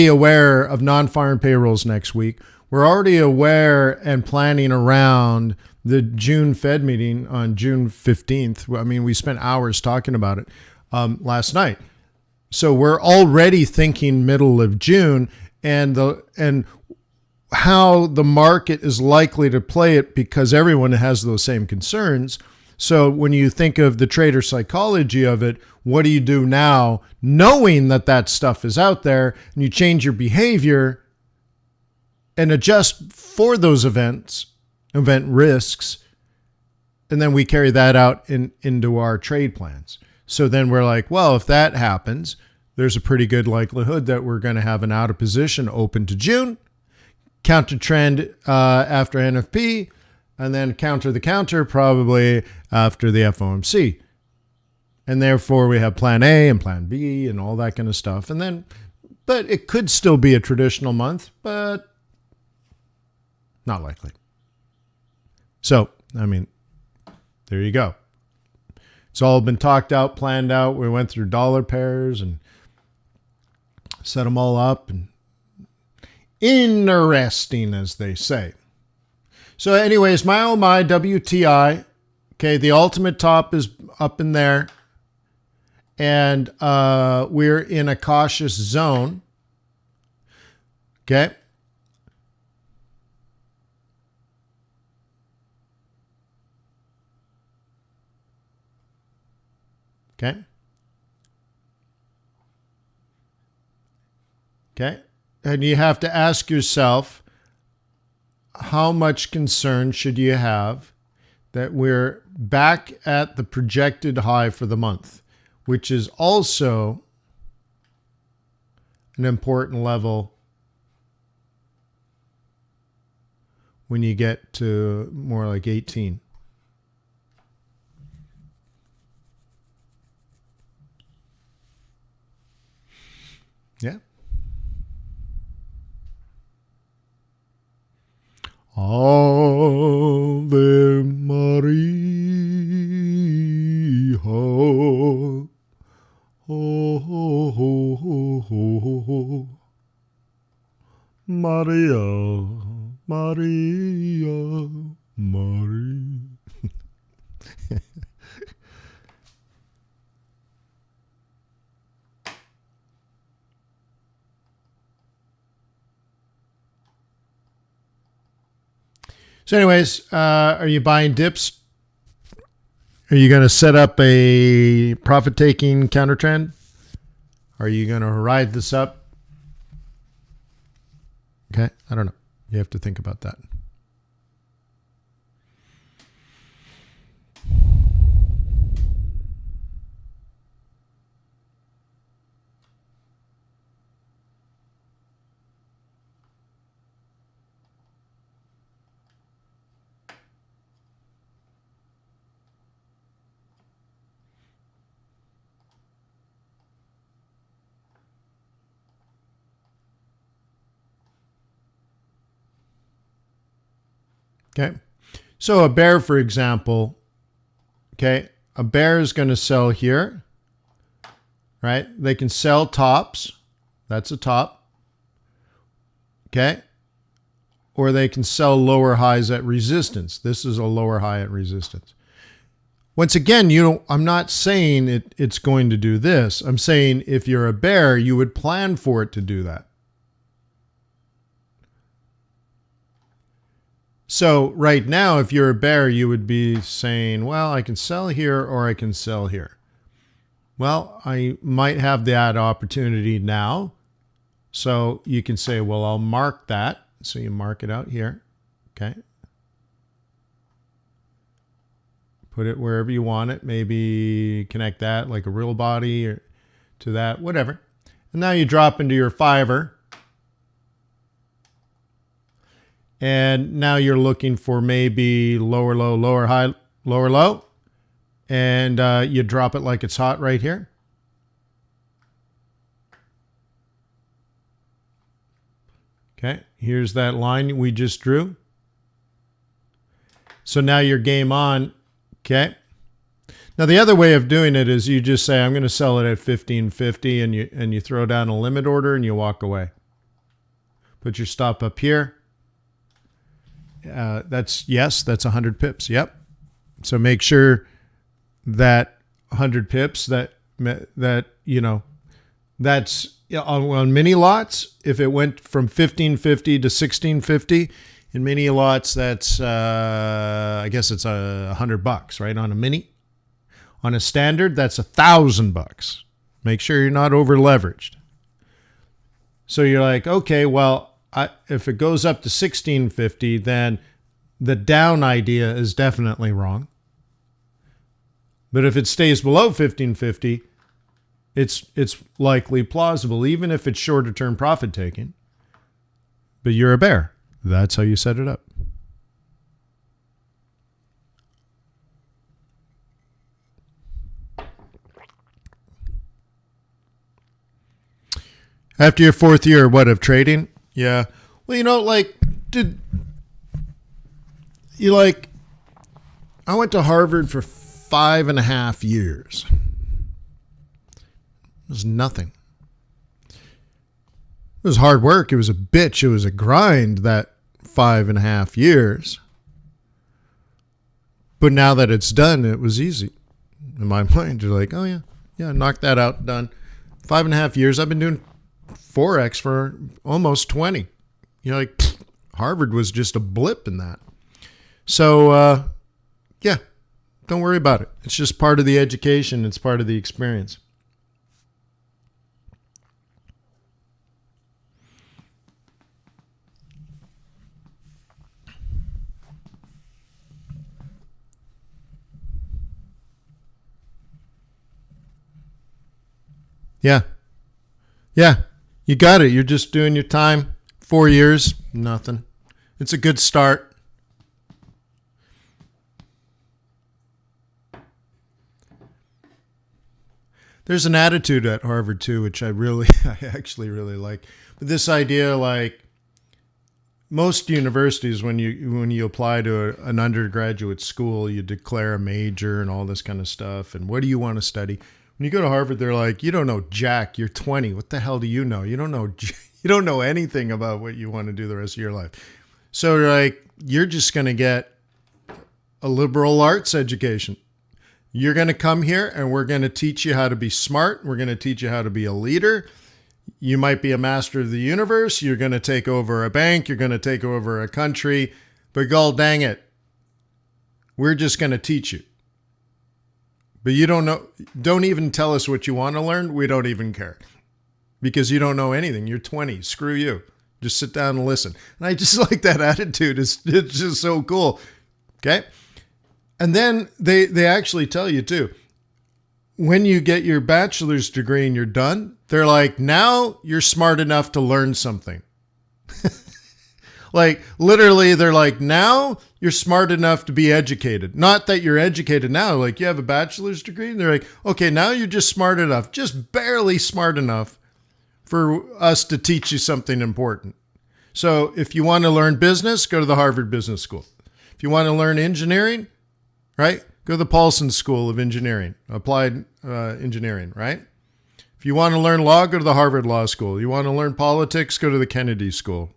aware of non-farm payrolls next week. We're already aware and planning around the June Fed meeting on June 15th. I mean, we spent hours talking about it last night. So we're already thinking middle of June and how the market is likely to play it because everyone has those same concerns. So when you think of the trader psychology of it, what do you do now knowing that that stuff is out there, and you change your behavior and adjust for those event risks, and then we carry that out into our trade plans. So then we're like, well, if that happens, there's a pretty good likelihood that we're going to have an out of position open to June, counter trend after NFP, and then counter the counter probably after the FOMC. And therefore we have plan A and plan B and all that kind of stuff. And then, but it could still be a traditional month, but not likely. So, I mean, there you go. It's all been talked out, planned out. We went through dollar pairs and set them all up, and interesting, as they say. So anyways, my WTI, okay, the ultimate top is up in there, and we're in a cautious zone, okay? Okay. Okay. And you have to ask yourself, how much concern should you have that we're back at the projected high for the month, which is also an important level when you get to more like 18. Yeah. Ave Maria. Oh, oh, oh, oh. Maria, Maria, Maria. So anyways, are you buying dips? Are you going to set up a profit-taking counter trend? Are you going to ride this up? Okay, I don't know. You have to think about that. Okay. So a bear, for example, okay, a bear is going to sell here, right? They can sell tops. That's a top. Okay. Or they can sell lower highs at resistance. This is a lower high at resistance. Once again, I'm not saying it's going to do this. I'm saying if you're a bear, you would plan for it to do that. So right now, if you're a bear, you would be saying, well, I can sell here or I can sell here. Well, I might have that opportunity now. So you can say, well, I'll mark that. So you mark it out here. Okay. Put it wherever you want it. Maybe connect that like a real body or to that, whatever. And now you drop into your fiver. And now you're looking for maybe lower low, lower high, lower low. And you drop it like it's hot right here. Okay, here's that line we just drew. So now you're game on. Okay. Now the other way of doing it is you just say, I'm going to sell it at 1550, and you throw down a limit order and you walk away. Put your stop up here. That's 100 pips. Yep. So make sure that 100 pips that's on mini lots. If it went from 1550 to 1650, In mini lots, that's I guess it's $100, right? On a mini. On a standard, that's $1,000. Make sure you're not over leveraged. So you're like, okay, well, if it goes up to 1650, then the down idea is definitely wrong. But if it stays below 1550, it's likely plausible, even if it's shorter term profit taking. But you're a bear. That's how you set it up. After your fourth year, what, of trading? Yeah. Well, I went to Harvard for 5.5 years. It was nothing. It was hard work. It was a bitch. It was a grind, that 5.5 years. But now that it's done, it was easy. In my mind, you're like, oh yeah, knock that out, done. 5.5 years. I've been doing Forex for almost 20. You're like, Harvard was just a blip in that. So, yeah, don't worry about it. It's just part of the education. It's part of the experience. Yeah. Yeah. You got it. You're just doing your time. 4 years, nothing. It's a good start. There's an attitude at Harvard too, which I actually really like. But this idea, like most universities, when you apply to an undergraduate school, you declare a major and all this kind of stuff. And what do you want to study? When you go to Harvard, they're like, you don't know jack. You're 20. What the hell do you know? You don't know anything about what you want to do the rest of your life. So like, you're just going to get a liberal arts education. You're going to come here and we're going to teach you how to be smart. We're going to teach you how to be a leader. You might be a master of the universe. You're going to take over a bank. You're going to take over a country. But god dang it, we're just going to teach you. But you don't know. Don't even tell us what you want to learn. We don't even care. Because you don't know anything. You're 20. Screw you. Just sit down and listen. And I just like that attitude. It's just so cool. Okay? And then they actually tell you too, when you get your bachelor's degree and you're done, they're like, now you're smart enough to learn something. Like literally, they're like, now you're smart enough to be educated. Not that you're educated now, like you have a bachelor's degree. And they're like, okay, now you're just smart enough, just barely smart enough for us to teach you something important. So if you want to learn business, go to the Harvard Business School. If you want to learn engineering, right? Go to the Paulson School of Engineering, Applied Engineering, right? If you want to learn law, go to the Harvard Law School. You want to learn politics, go to the Kennedy School.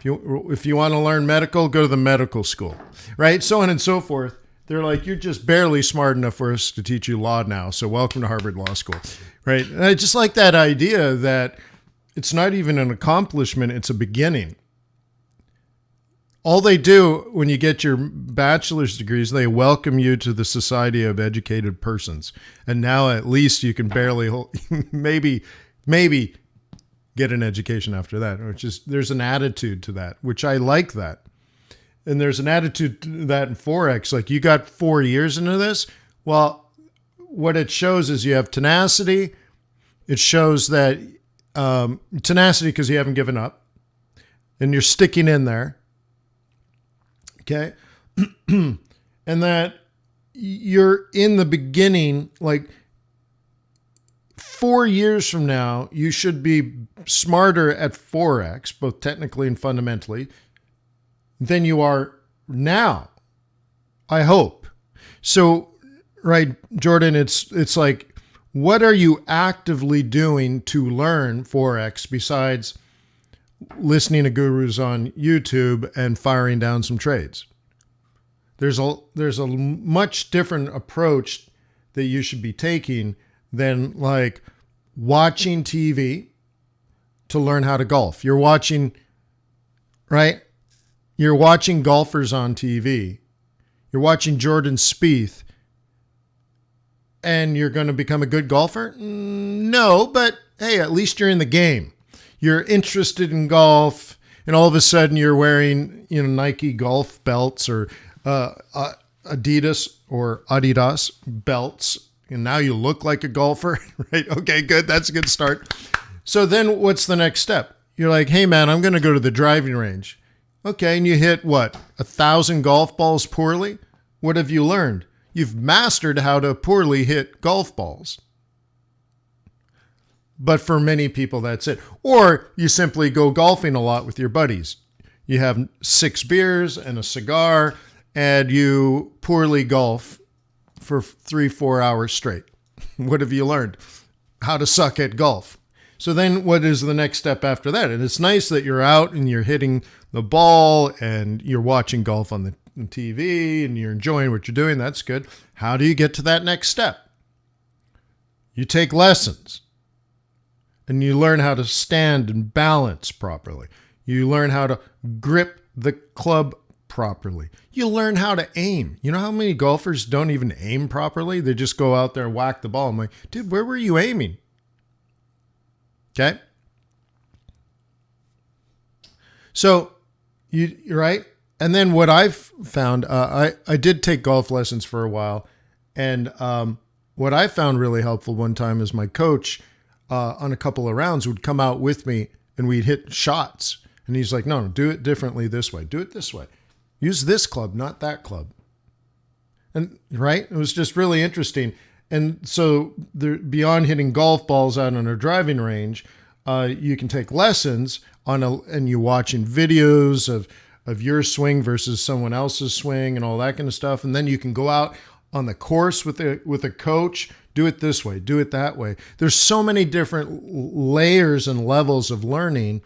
If you want to learn medical, go to the medical school, right? So on and so forth. They're like, you're just barely smart enough for us to teach you law now. So welcome to Harvard Law School, right? And I just like that idea that it's not even an accomplishment, it's a beginning. All they do when you get your bachelor's degrees, they welcome you to the Society of Educated Persons. And now at least you can barely, maybe get an education after that. Or just, there's an attitude to that, which I like that. And there's an attitude to that in Forex. Like, you got 4 years into this. Well, what it shows is you have tenacity. It shows that tenacity because you haven't given up and you're sticking in there. Okay. And that you're in the beginning, like 4 years from now, you should be smarter at Forex, both technically and fundamentally, than you are now. I hope. So, right, Jordan, it's like, what are you actively doing to learn Forex besides listening to gurus on YouTube and firing down some trades? There's a much different approach that you should be taking than like watching TV to learn how to golf. You're watching, right? you're watching golfers on TV. You're watching Jordan Spieth, and you're going to become a good golfer? No, but hey, at least you're in the game. You're interested in golf, and all of a sudden you're wearing, Nike golf belts or Adidas belts, and now you look like a golfer, right? Okay, good. That's a good start. So then what's the next step? You're like, hey man, I'm going to go to the driving range. Okay, and you hit what? 1,000 golf balls poorly? What have you learned? You've mastered how to poorly hit golf balls. But for many people, that's it. Or you simply go golfing a lot with your buddies. You have 6 beers and a cigar, and you poorly golf for 3-4 hours straight. What have you learned? How to suck at golf. So then what is the next step after that? And it's nice that you're out and you're hitting the ball and you're watching golf on the TV and you're enjoying what you're doing. That's good. How do you get to that next step? You take lessons and you learn how to stand and balance properly. You learn how to grip the club properly. You learn how to aim. You know how many golfers don't even aim properly? They just go out there and whack the ball. I'm like, dude, where were you aiming? Okay. So you're right. And then what I've found, I did take golf lessons for a while. And what I found really helpful one time is my coach on a couple of rounds would come out with me and we'd hit shots. And he's like, no, do it differently this way. Do it this way. Use this club, not that club. And right. It was just really interesting. And so beyond hitting golf balls out on a driving range, you can take lessons and you're watching videos of your swing versus someone else's swing and all that kind of stuff. And then you can go out on the course with a coach, do it this way, do it that way. There's so many different layers and levels of learning,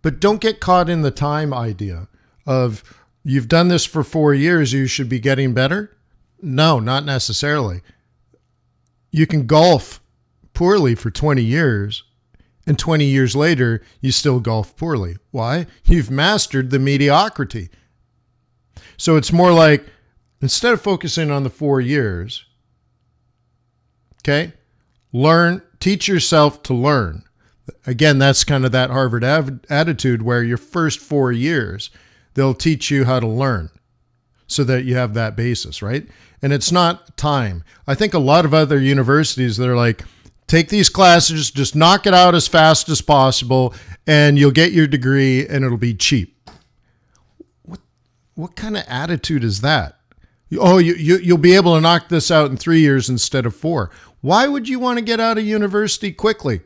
but don't get caught in the time idea of you've done this for 4 years, you should be getting better. No, not necessarily. You can golf poorly for 20 years, and 20 years later, you still golf poorly. Why? You've mastered the mediocrity. So it's more like, instead of focusing on the 4 years, okay, teach yourself to learn. Again, that's kind of that Harvard attitude where your first 4 years, they'll teach you how to learn so that you have that basis, right? And it's not time. I think a lot of other universities, they're like, take these classes, just knock it out as fast as possible, and you'll get your degree and it'll be cheap. What kind of attitude is that? Oh, you'll be able to knock this out in 3 years instead of 4. Why would you want to get out of university quickly?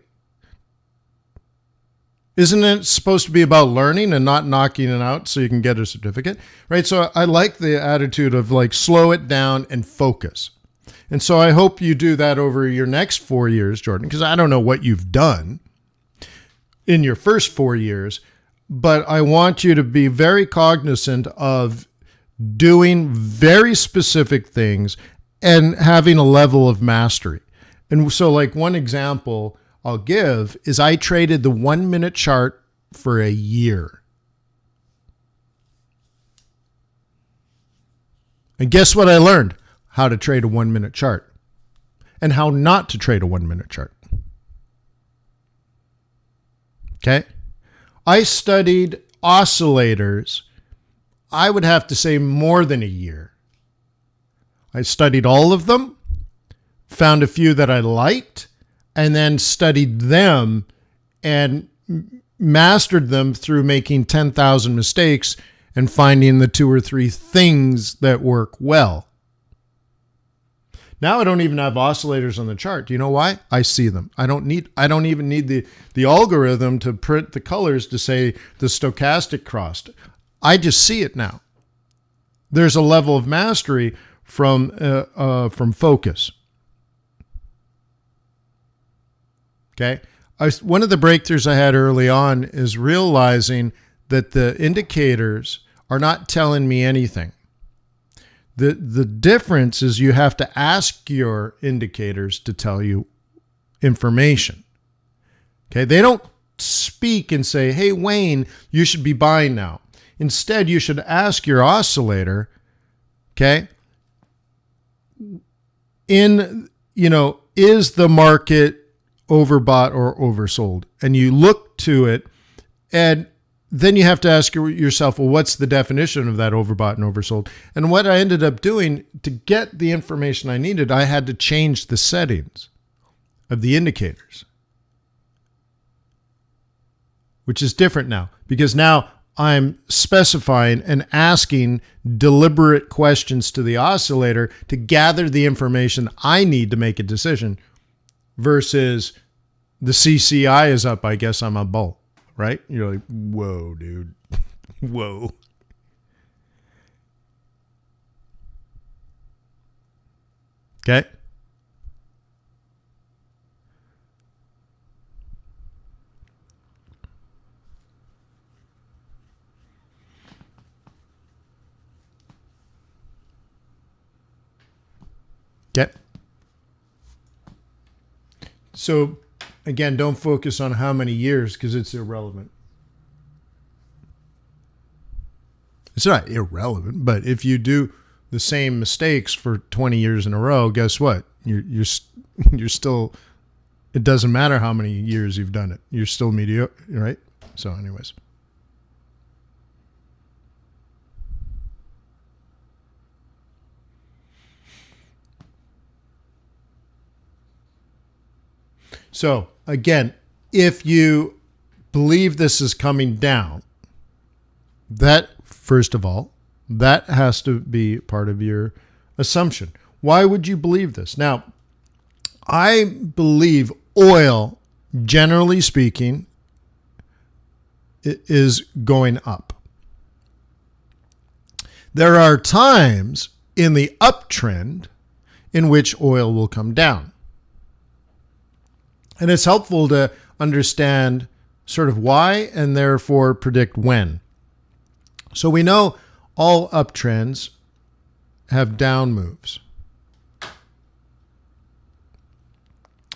Isn't it supposed to be about learning and not knocking it out so you can get a certificate? Right? So I like the attitude of like slow it down and focus. And so I hope you do that over your next 4 years, Jordan, because I don't know what you've done in your first 4 years, but I want you to be very cognizant of doing very specific things and having a level of mastery. And so like one example I'll give is I traded the 1 minute chart for a year. And guess what I learned? How to trade a 1 minute chart and how not to trade a 1 minute chart. Okay. I studied oscillators, I would have to say more than a year. I studied all of them, found a few that I liked, and then studied them and mastered them through making 10,000 mistakes and finding the 2 or 3 things that work well. Now I don't even have oscillators on the chart. Do you know why? I see them. I don't even need the algorithm to print the colors to say the stochastic crossed. I just see it now. There's a level of mastery from focus. Okay. One of the breakthroughs I had early on is realizing that the indicators are not telling me anything. The difference is you have to ask your indicators to tell you information. Okay. They don't speak and say, hey, Wayne, you should be buying now. Instead, you should ask your oscillator, okay, is the market overbought or oversold? And you look to it, and then you have to ask yourself, well, what's the definition of that overbought and oversold? And what I ended up doing to get the information I needed, I had to change the settings of the indicators, which is different now, because now I'm specifying and asking deliberate questions to the oscillator to gather the information I need to make a decision, versus the CCI is up, I guess I'm a bull, right? You're like, whoa, dude. Whoa. Okay. Okay. So again, don't focus on how many years, because it's irrelevant. It's not irrelevant, but if you do the same mistakes for 20 years in a row, guess what? You're still, it doesn't matter how many years you've done it. You're still mediocre, right? So anyways. So again, if you believe this is coming down, that, first of all, that has to be part of your assumption. Why would you believe this? Now, I believe oil, generally speaking, is going up. There are times in the uptrend in which oil will come down. And it's helpful to understand sort of why and therefore predict when. So we know all uptrends have down moves.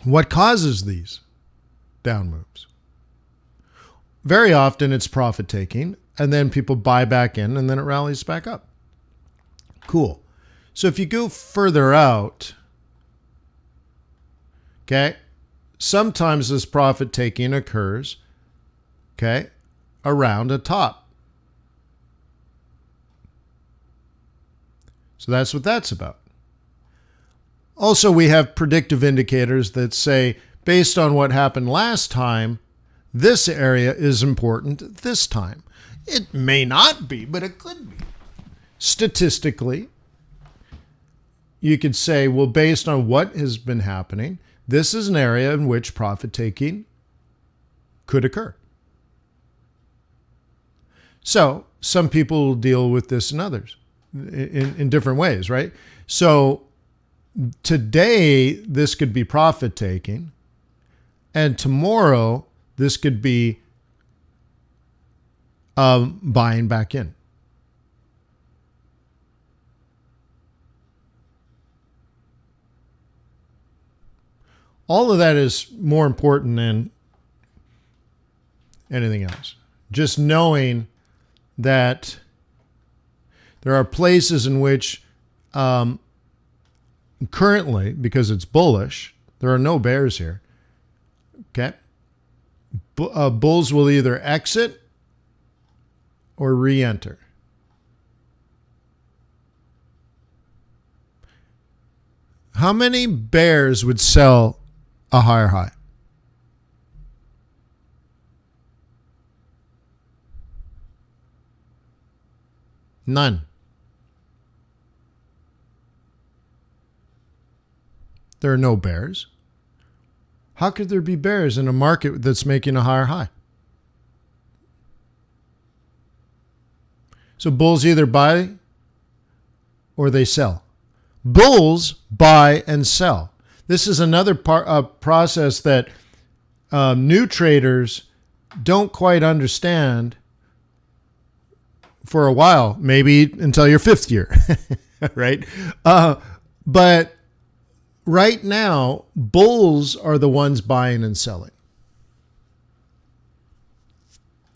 What causes these down moves? Very often it's profit taking, and then people buy back in, and then it rallies back up. Cool. So if you go further out, okay, sometimes this profit taking occurs, okay, around a top. So that's what that's about. Also, we have predictive indicators that say, based on what happened last time, this area is important this time. It may not be, but it could be. Statistically, you could say, well, based on what has been happening, this is an area in which profit taking could occur. So some people will deal with this and others in different ways, right? So today, this could be profit taking, and tomorrow, this could be buying back in. All of that is more important than anything else. Just knowing that there are places in which currently, because it's bullish, there are no bears here. Okay. Bulls will either exit or re-enter. How many bears would sell a higher high? None. There are no bears. How could there be bears in a market that's making a higher high? So bulls either buy or they sell. Bulls buy and sell. This is another process that new traders don't quite understand for a while, maybe until your fifth year, right? But right now, bulls are the ones buying and selling.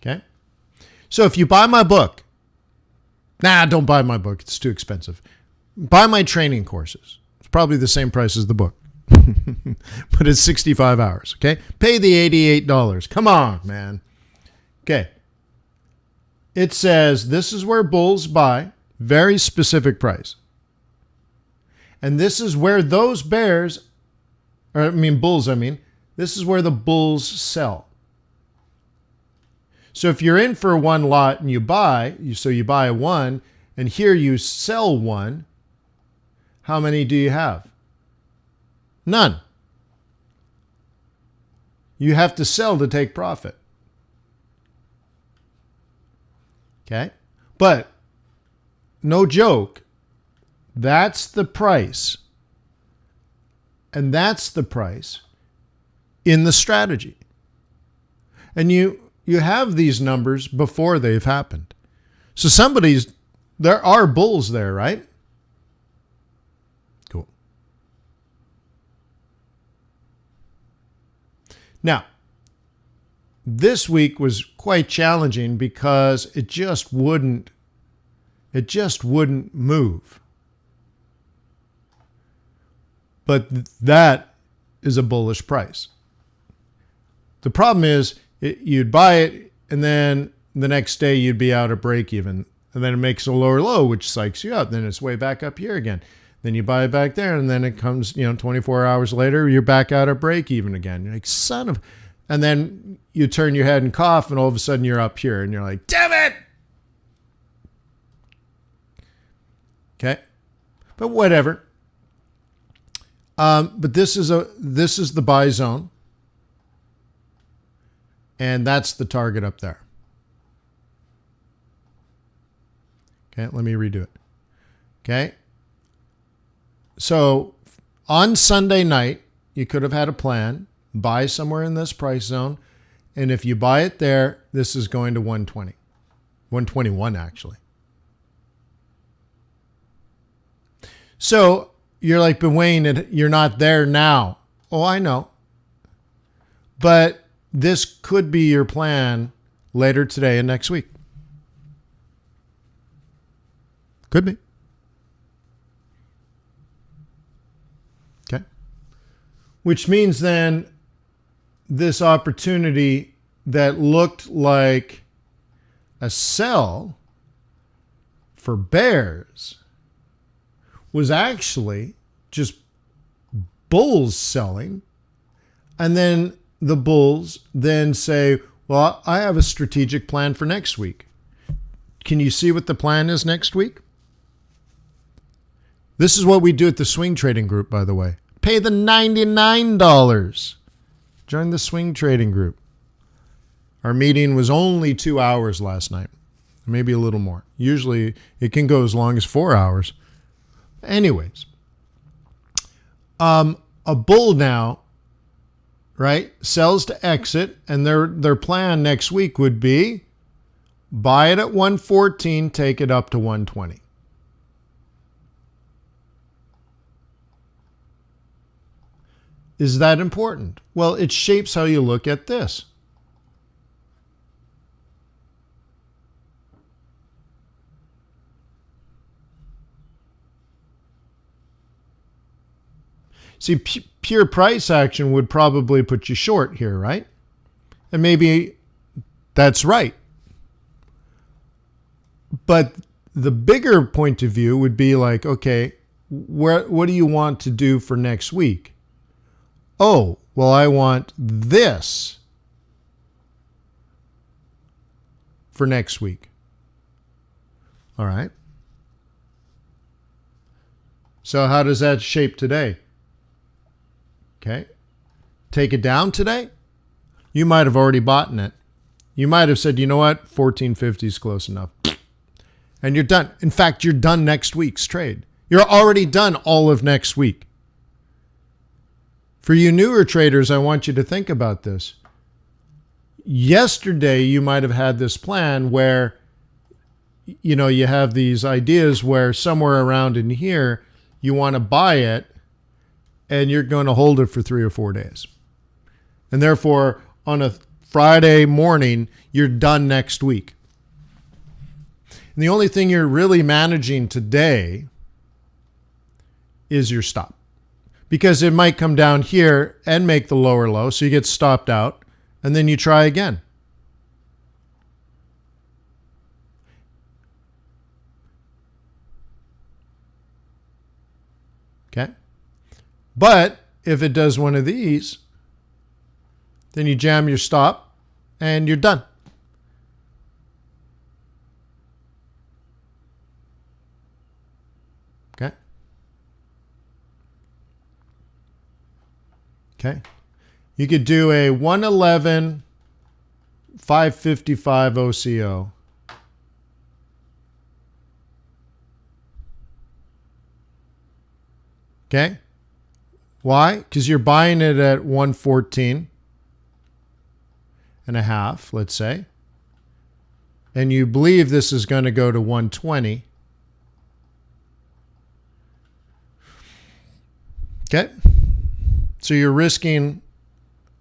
Okay? So if you buy my book, Nah, don't buy my book. It's too expensive. Buy my training courses. It's probably the same price as the book. But it's 65 hours, okay? Pay the $88. Come on, man. Okay. It says this is where bulls buy, very specific price. And this is where those bulls, this is where the bulls sell. So if you're in for one lot and you buy one, and here you sell one, how many do you have? None. You have to sell to take profit. Okay? But, no joke, that's the price. And that's the price in the strategy. And you have these numbers before they've happened. So there are bulls there, right? Cool. Now, this week was quite challenging because it just wouldn't move. But that is a bullish price. The problem is you'd buy it and then the next day you'd be out at break even. And then it makes a lower low, which psychs you up. Then it's way back up here again. Then you buy it back there and then it comes, 24 hours later, you're back out at break even again. You're like, son of... And then you turn your head and cough and all of a sudden you're up here and you're like, damn it! Okay? But whatever. But this is the buy zone. And that's the target up there. Okay, let me redo it. Okay. So on Sunday night, you could have had a plan, buy somewhere in this price zone. And if you buy it there, this is going to 120, 121 actually. So you're like, but Wayne, you're not there now. Oh, I know. But this could be your plan later today and next week. Could be. Okay. Which means then this opportunity that looked like a sell for bears was actually just bulls selling. And then the bulls then say, well, I have a strategic plan for next week. Can you see what the plan is next week? This is what we do at the swing trading group, by the way. Pay the $99. Join the swing trading group. Our meeting was only 2 hours last night, maybe a little more. Usually it can go as long as 4 hours. Anyways, a bull now, right, sells to exit, and their plan next week would be buy it at 114, take it up to 120. Is that important? Well, it shapes how you look at this. See, pure price action would probably put you short here, right? And maybe that's right. But the bigger point of view would be like, okay, what do you want to do for next week? Oh, well, I want this for next week. All right. So how does that shape today? Okay. Take it down today? You might have already bought in it. You might have said, you know what? 1450 is close enough. And you're done. In fact, you're done next week's trade. You're already done all of next week. For you newer traders, I want you to think about this. Yesterday, you might have had this plan where, you have these ideas where somewhere around in here, you want to buy it and you're going to hold it for 3 or 4 days. And therefore, on a Friday morning, you're done next week. And And the only thing you're really managing today is your stop. Because it might come down here and make the lower low, so you get stopped out, and then you try again. Okay? But if it does one of these, then you jam your stop and you're done. Okay? Okay. You could do a 111 555 OCO. Okay? Why? Because you're buying it at 114 and a half, let's say. And you believe this is going to go to 120. Okay? So you're risking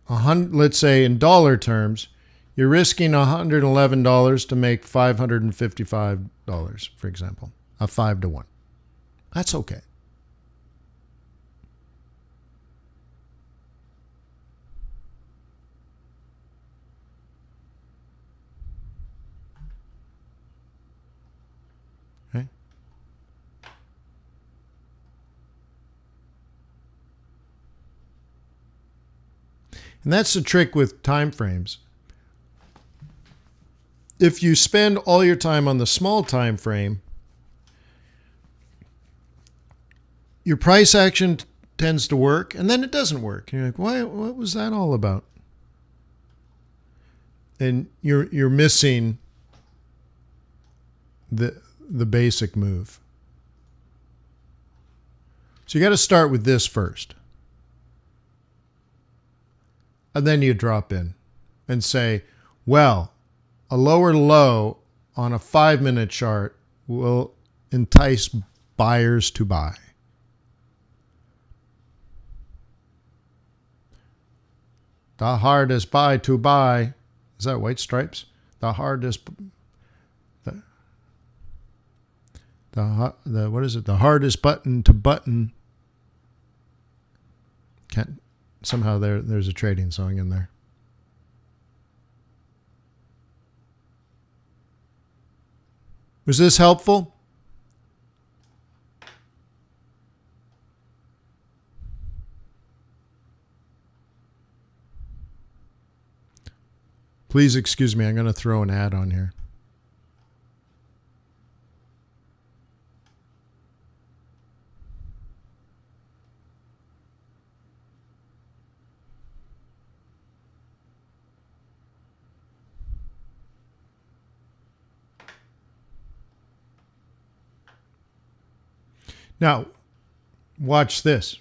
let's say in dollar terms, you're risking $111 to make $555, for example, a 5-to-1. That's okay. Okay. And that's the trick with time frames. If you spend all your time on the small time frame, your price action tends to work, and then it doesn't work. You're like, why? What was that all about? And you're missing the basic move. So you got to start with this first. And then you drop in and say, well, a lower low on a 5-minute chart will entice buyers to buy. The hardest buy to buy. Is that White Stripes? The hardest. What is it? The hardest button to button. Can't. Somehow there's a trading song in there. Was this helpful? Please excuse me, I'm going to throw an ad on here. Now, watch this.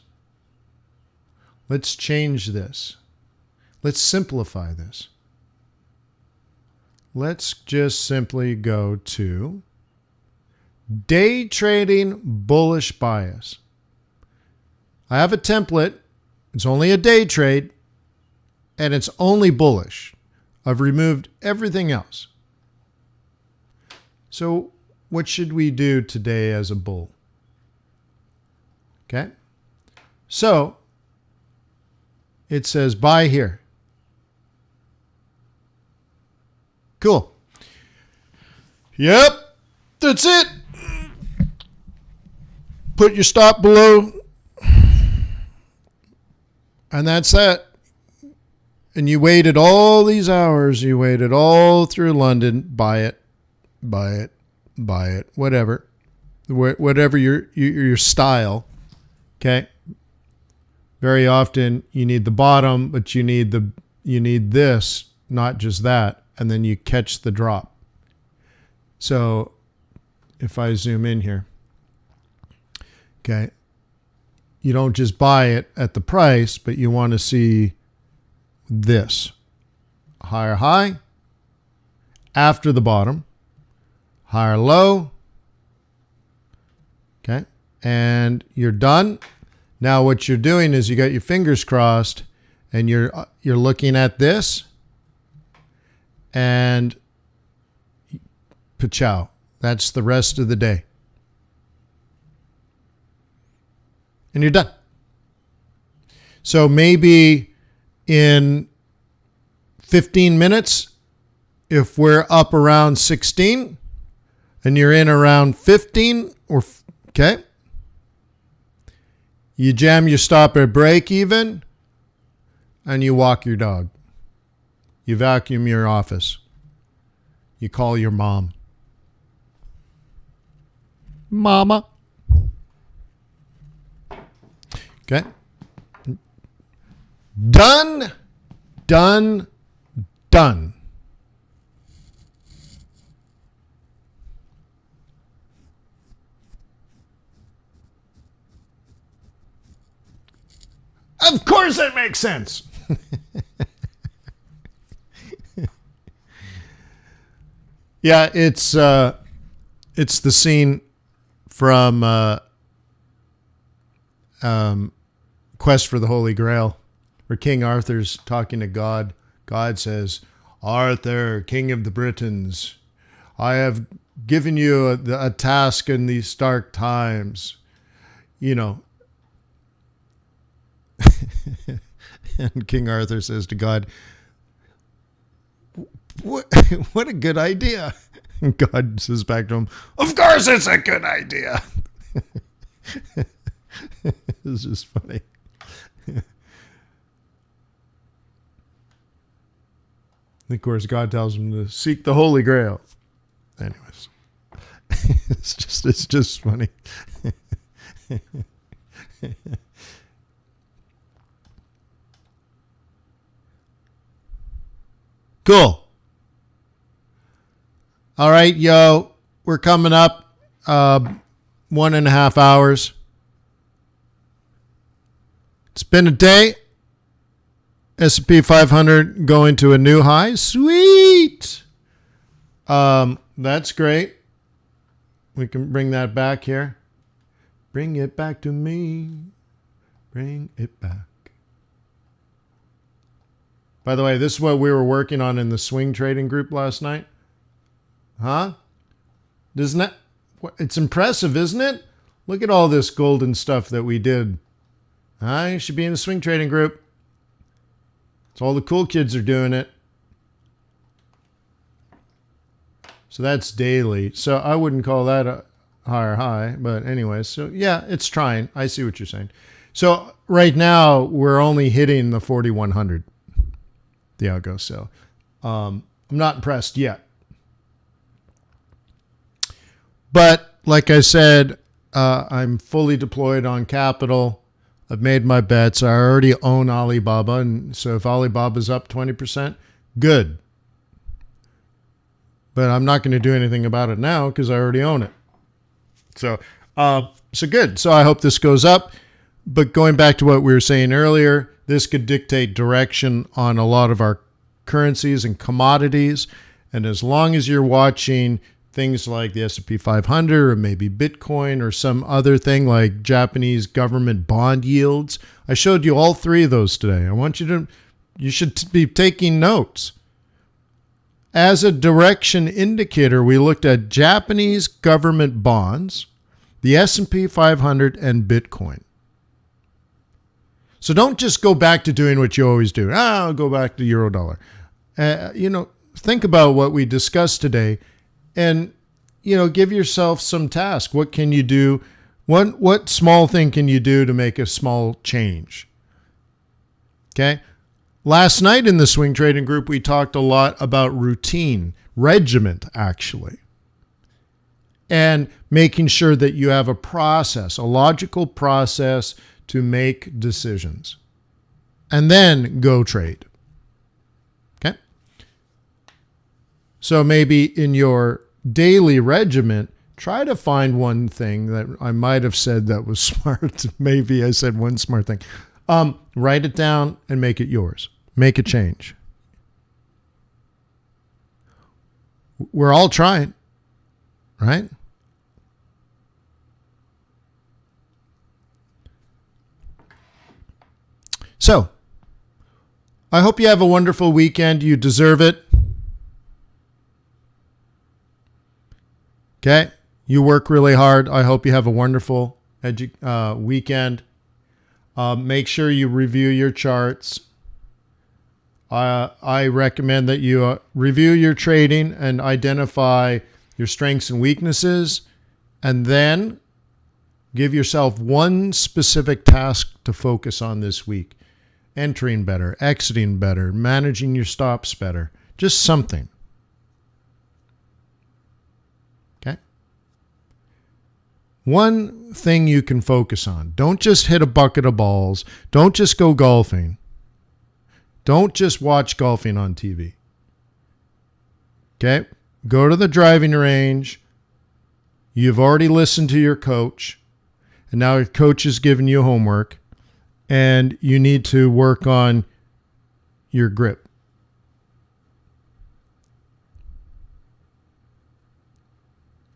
Let's change this. Let's simplify this. Let's just simply go to day trading bullish bias. I have a template. It's only a day trade, and it's only bullish. I've removed everything else. So what should we do today as a bull? Okay, so it says buy here. Cool. Yep, that's it. Put your stop below, and that's that. And you waited all these hours. You waited all through London. Buy it, buy it, buy it. Whatever your style. Okay. Very often you need the bottom, but you need this, not just that, and then you catch the drop. So if I zoom in here, okay, you don't just buy it at the price, but you want to see this. Higher high, after the bottom, higher low, okay, and you're done. Now what you're doing is you got your fingers crossed and you're looking at this and pachow. That's the rest of the day. And you're done. So maybe in 15 minutes, if we're up around 16 and you're in around 15, okay, you jam your stop at break even and you walk your dog. You vacuum your office. You call your mom. Mama. Okay. Done, done, done. Of course it makes sense. Yeah, it's the scene from Quest for the Holy Grail, where King Arthur's talking to God. God says, "Arthur, King of the Britons, I have given you a task in these dark times." You know. And King Arthur says to God, what a good idea. And God says back to him, "Of course it's a good idea." It's just funny. And of course, God tells him to seek the Holy Grail. Anyways, it's just funny. Cool. All right, yo, we're coming up 1.5 hours. It's been a day. S&P 500 going to a new high. Sweet. That's great. We can bring that back here. Bring it back to me. Bring it back. By the way, this is what we were working on in the swing trading group last night. Huh? Isn't that, it's impressive, isn't it? Look at all this golden stuff that we did. You should be in the swing trading group. So all the cool kids are doing it. So that's daily. So I wouldn't call that a higher high. But anyway, so yeah, it's trying. I see what you're saying. So right now, we're only hitting the 4,100. The algo. So I'm not impressed yet. But like I said, I'm fully deployed on capital. I've made my bets. I already own Alibaba. And so if Alibaba's up 20%, good. But I'm not going to do anything about it now because I already own it. So good. So I hope this goes up. But going back to what we were saying earlier, this could dictate direction on a lot of our currencies and commodities. And as long as you're watching things like the S&P 500 or maybe Bitcoin or some other thing like Japanese government bond yields, I showed you all three of those today. You should be taking notes. As a direction indicator, we looked at Japanese government bonds, the S&P 500, and Bitcoin. So don't just go back to doing what you always do. I'll go back to Eurodollar. Think about what we discussed today and, give yourself some task. What can you do? What small thing can you do to make a small change? Okay. Last night in the swing trading group, we talked a lot about routine, regiment, actually, and making sure that you have a process, a logical process to make decisions, and then go trade. Okay? So maybe in your daily regiment, try to find one thing that I might have said that was smart. Maybe I said one smart thing. Write it down and make it yours. Make a change. We're all trying, right? So, I hope you have a wonderful weekend. You deserve it. Okay? You work really hard. I hope you have a wonderful weekend. Make sure you review your charts. I recommend that you review your trading and identify your strengths and weaknesses, and then give yourself one specific task to focus on this week. Entering better, exiting better, managing your stops better. Just something. Okay? One thing you can focus on. Don't just hit a bucket of balls. Don't just go golfing. Don't just watch golfing on TV. Okay? Go to the driving range. You've already listened to your coach, and now your coach is giving you homework, and you need to work on your grip.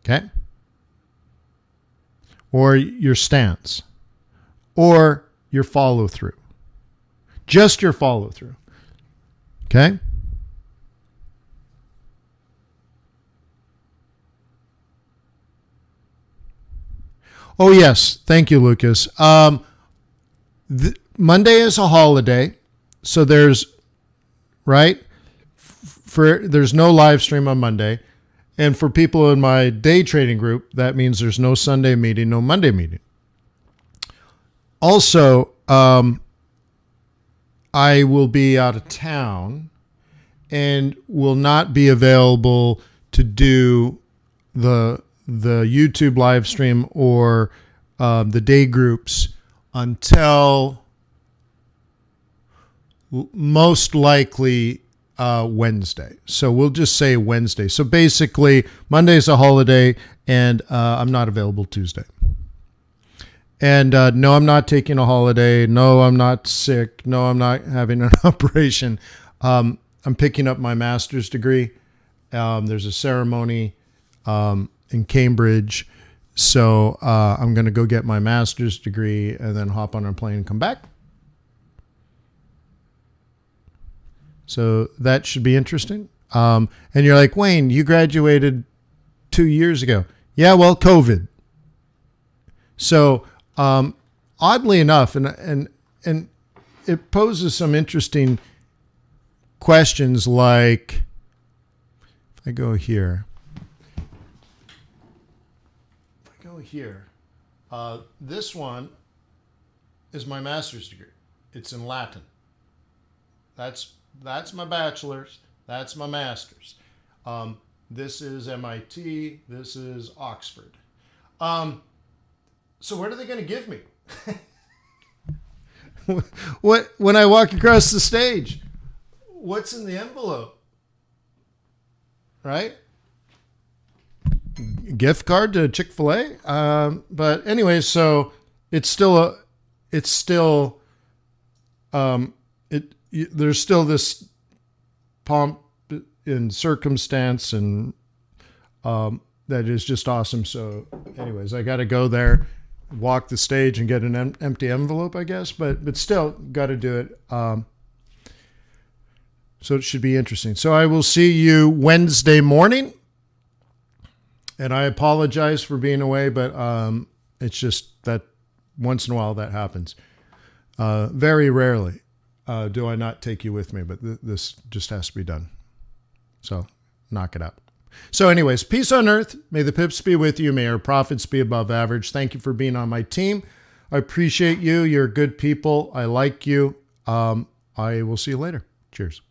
Okay? Or your stance, or your follow through. Just your follow through. Okay? Oh, yes. Thank you, Lucas. Monday is a holiday, so there's no live stream on Monday. And for people in my day trading group, that means there's no Sunday meeting, no Monday meeting. Also, I will be out of town and will not be available to do the YouTube live stream or the day groups until most likely Wednesday. So we'll just say Wednesday. So basically, Monday's a holiday, and I'm not available Tuesday. And no, I'm not taking a holiday. No, I'm not sick. No, I'm not having an operation. I'm picking up my master's degree. There's a ceremony in Cambridge. So I'm going to go get my master's degree and then hop on a plane and come back. So that should be interesting. And you're like, Wayne, you graduated 2 years ago. Yeah, well, COVID. So oddly enough, and it poses some interesting questions like, if I go here, this one is my master's degree. It's in Latin. That's my bachelor's. That's my master's. This is MIT. This is Oxford. So what are they going to give me? When I walk across the stage? What's in the envelope? Right? Gift card to Chick-fil-A? But anyway, so there's still this pomp and circumstance, and that is just awesome. So anyways, I got to go there, walk the stage, and get an empty envelope, I guess, but still got to do it. So it should be interesting. So I will see you Wednesday morning, and I apologize for being away, but it's just that once in a while that happens. Very rarely do I not take you with me, but this just has to be done. So knock it out. So anyways, peace on earth. May the pips be with you. May our profits be above average. Thank you for being on my team. I appreciate you. You're good people. I like you. I will see you later. Cheers.